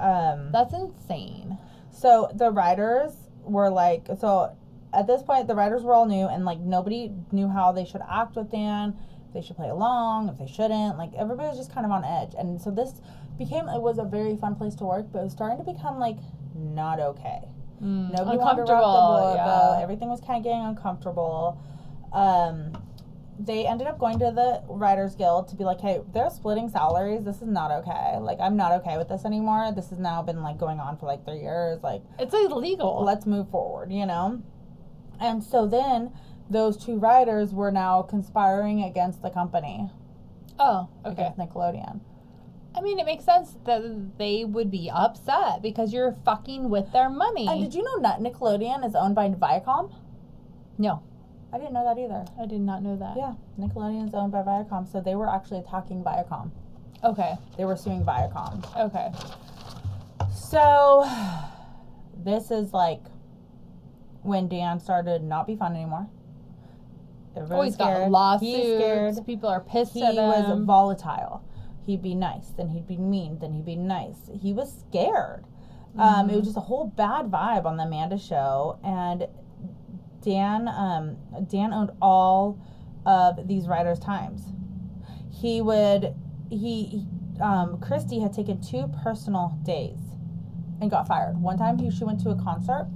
that's insane. So the writers were like, so at this point, the writers were all new and like nobody knew how they should act with Dan, if they should play along, if they shouldn't. Like everybody was just kind of on edge. And so it was a very fun place to work, but it was starting to become like not okay. Nobody wanted to rock the boat. Everything was kind of getting uncomfortable. They ended up going to the Writers Guild to be like, hey, they're splitting salaries. This is not okay. Like, I'm not okay with this anymore. This has now been, like, going on for, like, 3 years. Like, it's illegal. Let's move forward, you know? And so then those two writers were now conspiring against the company. Oh, okay. Against Nickelodeon. I mean, it makes sense that they would be upset because you're fucking with their money. And did you know that Nickelodeon is owned by Viacom? No. I didn't know that either. I did not know that. Yeah, Nickelodeon is owned by Viacom, so they were actually attacking Viacom. Okay. They were suing Viacom. Okay. So, this is like when Dan started not be fun anymore. He's got lawsuits. He's scared. People are pissed at him. He was volatile. He'd be nice, then he'd be mean, then he'd be nice. He was scared. It was just a whole bad vibe on the Amanda show, and Dan owned all of these writers' times. Christy had taken 2 personal days and got fired. One time she went to a concert,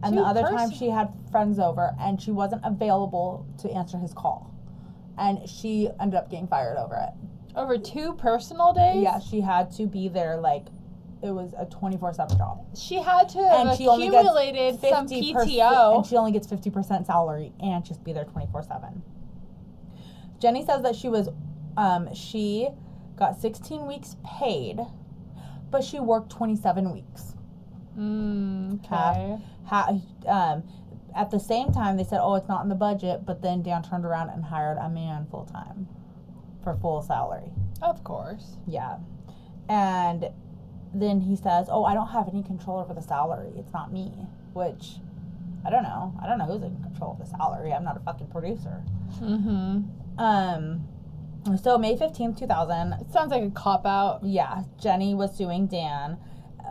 and the other time she had friends over, and she wasn't available to answer his call. And she ended up getting fired over it. Over 2 personal days? Yeah, she had to be there like it was a 24/7 job. She had to have accumulated some PTO. And she only gets 50% salary and just be there 24/7. Jenny says that she got 16 weeks paid, but she worked 27 weeks. Okay. At the same time, they said, oh, it's not in the budget, but then Dan turned around and hired a man full-time for full salary. Of course. Yeah. And then he says, oh, I don't have any control over the salary. It's not me. Which, I don't know. I don't know who's in control of the salary. I'm not a fucking producer. So May 15th, 2000. It sounds like a cop-out. Yeah. Jenny was suing Dan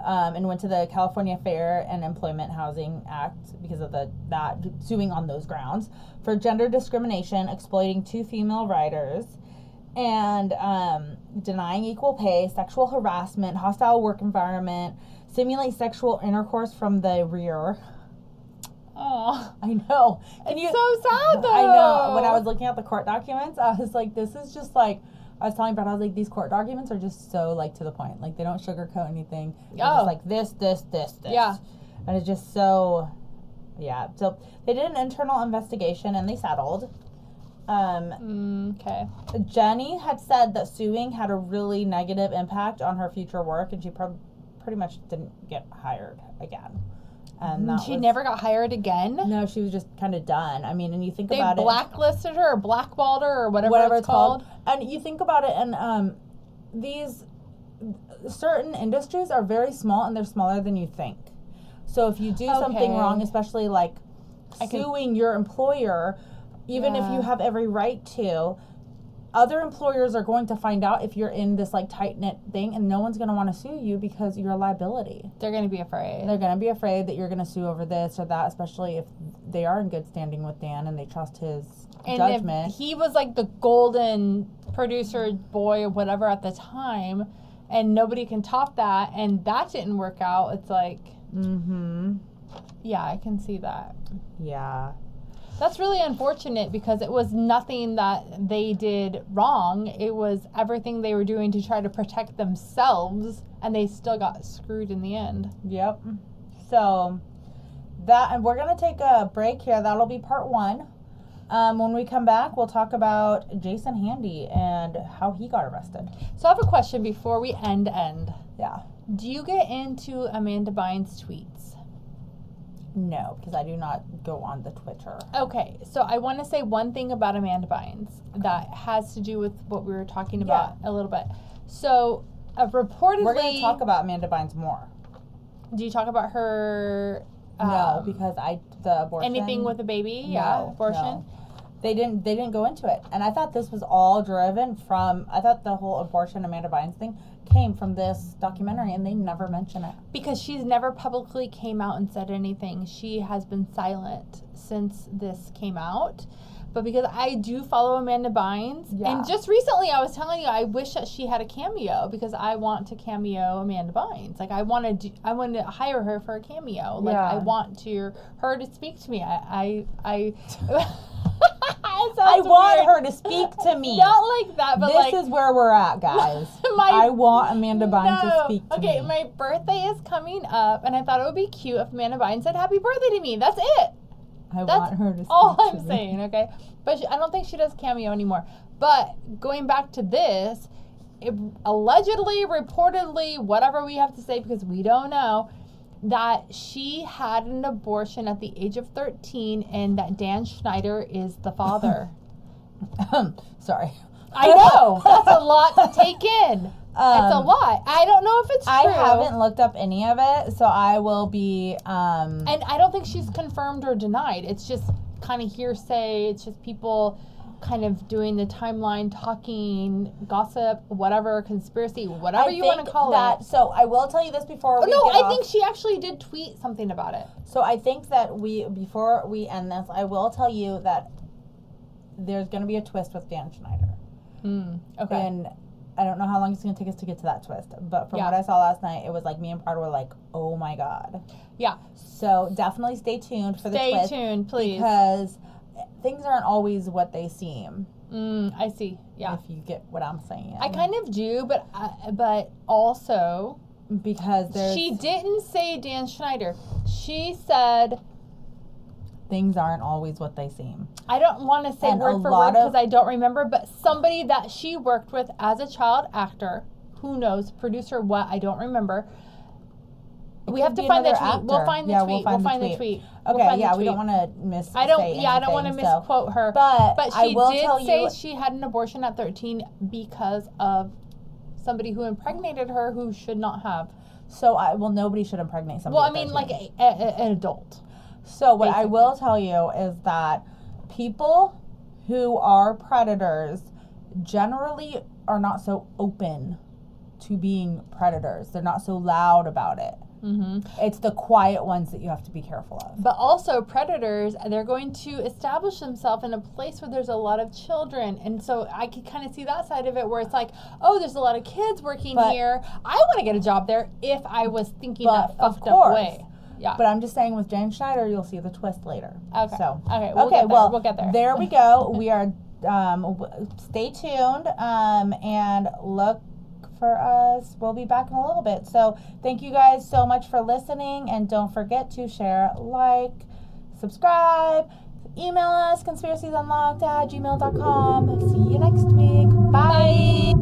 and went to the California Fair and Employment Housing Act because of that suing on those grounds for gender discrimination, exploiting 2 female writers, and denying equal pay, sexual harassment, hostile work environment, simulate sexual intercourse from the rear. Oh, I know. It's so sad, though. I know. When I was looking at the court documents, I was like, this is just like, I was telling Brad, I was like, these court documents are just so, like, to the point. Like, they don't sugarcoat anything. It's just like this. Yeah. And it's just so, yeah. So they did an internal investigation and they settled. Okay. Jenny had said that suing had a really negative impact on her future work, and she pretty much didn't get hired again. And she never got hired again? No, she was just kind of done. I mean, and you think about it. They blacklisted her or blackballed her or whatever it's called. And you think about it, and these certain industries are very small, and they're smaller than you think. So if you do something wrong, especially like suing your employer, even if Yeah. you have every right to. Other employers are going to find out if you're in this like tight-knit thing, and no one's going to want to sue you because you're a liability. They're going to be afraid. They're going to be afraid that you're going to sue over this or that, especially if they are in good standing with Dan and they trust his judgment. If he was like the golden producer boy or whatever at the time, and nobody can top that, and that didn't work out, it's like, yeah, I can see that. Yeah. That's really unfortunate because it was nothing that they did wrong. It was everything they were doing to try to protect themselves, and they still got screwed in the end. Yep. So and we're gonna take a break here. That'll be part 1. When we come back, we'll talk about Jason Handy and how he got arrested. So I have a question before we end. Yeah. Do you get into Amanda Bynes' tweets? No, because I do not go on the Twitter. Okay, so I want to say one thing about Amanda Bynes that has to do with what we were talking about a little bit. So, reportedly... We're going to talk about Amanda Bynes more. Do you talk about her... no, because the abortion... Anything with a baby? Abortion? No. They didn't go into it. And I thought this was all driven from... I thought the whole abortion Amanda Bynes thing came from this documentary, and they never mention it. Because she's never publicly came out and said anything. She has been silent since this came out. But because I do follow Amanda Bynes, and just recently I was telling you I wish that she had a cameo because I want to cameo Amanda Bynes. Like I want to hire her for a cameo. Like I want her to speak to me. I want her to speak to me. Not like that, but this is where we're at, guys. I want Amanda Bynes to speak to me. Okay, my birthday is coming up, and I thought it would be cute if Amanda Bynes said happy birthday to me. That's it. I want her to speak all to I'm me. saying, okay? But I don't think she does cameo anymore. But going back to this, allegedly, reportedly, whatever we have to say because we don't know, that she had an abortion at the age of 13 and that Dan Schneider is the father. Sorry. I know. That's a lot to take in. It's a lot. I don't know if it's true. I haven't looked up any of it, so I will be... And I don't think she's confirmed or denied. It's just kind of hearsay. It's just people kind of doing the timeline, talking, gossip, whatever, conspiracy, whatever you want to call it. So I will tell you this before we get I off. think she actually did tweet something about it. So I think that before we end this, I will tell you that there's going to be a twist with Dan Schneider. Okay. And I don't know how long it's going to take us to get to that twist, but from what I saw last night, it was like me and Prada were like, oh my God. Yeah. So definitely stay tuned for the twist. Stay tuned, please. Because things aren't always what they seem. I see. Yeah. If you get what I'm saying. I kind of do, but also because she didn't say Dan Schneider. She said things aren't always what they seem. I don't want to say word for word because I don't remember, but somebody that she worked with as a child actor, who knows, producer, what, I don't remember. We have to find the tweet. Actor. We'll find the tweet. We'll find the tweet. Okay, we don't want to misquote I don't want to misquote her. But she did say she had an abortion at 13 because of somebody who impregnated her who should not have. So, nobody should impregnate somebody. Well, I mean, like an adult. So, what I will tell you is that people who are predators generally are not so open to being predators. They're not so loud about it. It's the quiet ones that you have to be careful of. But also predators, they're going to establish themselves in a place where there's a lot of children. And so I could kind of see that side of it where it's like, oh, there's a lot of kids working here. I want to get a job there if I was thinking that fucked up way. Yeah. But I'm just saying with Jen Schneider, you'll see the twist later. Okay. So, we'll get there. There we go. We are, stay tuned and look for us. We'll be back in a little bit. So thank you guys so much for listening, and don't forget to share, like, subscribe, email us conspiraciesunlocked@gmail.com. See you next week. Bye.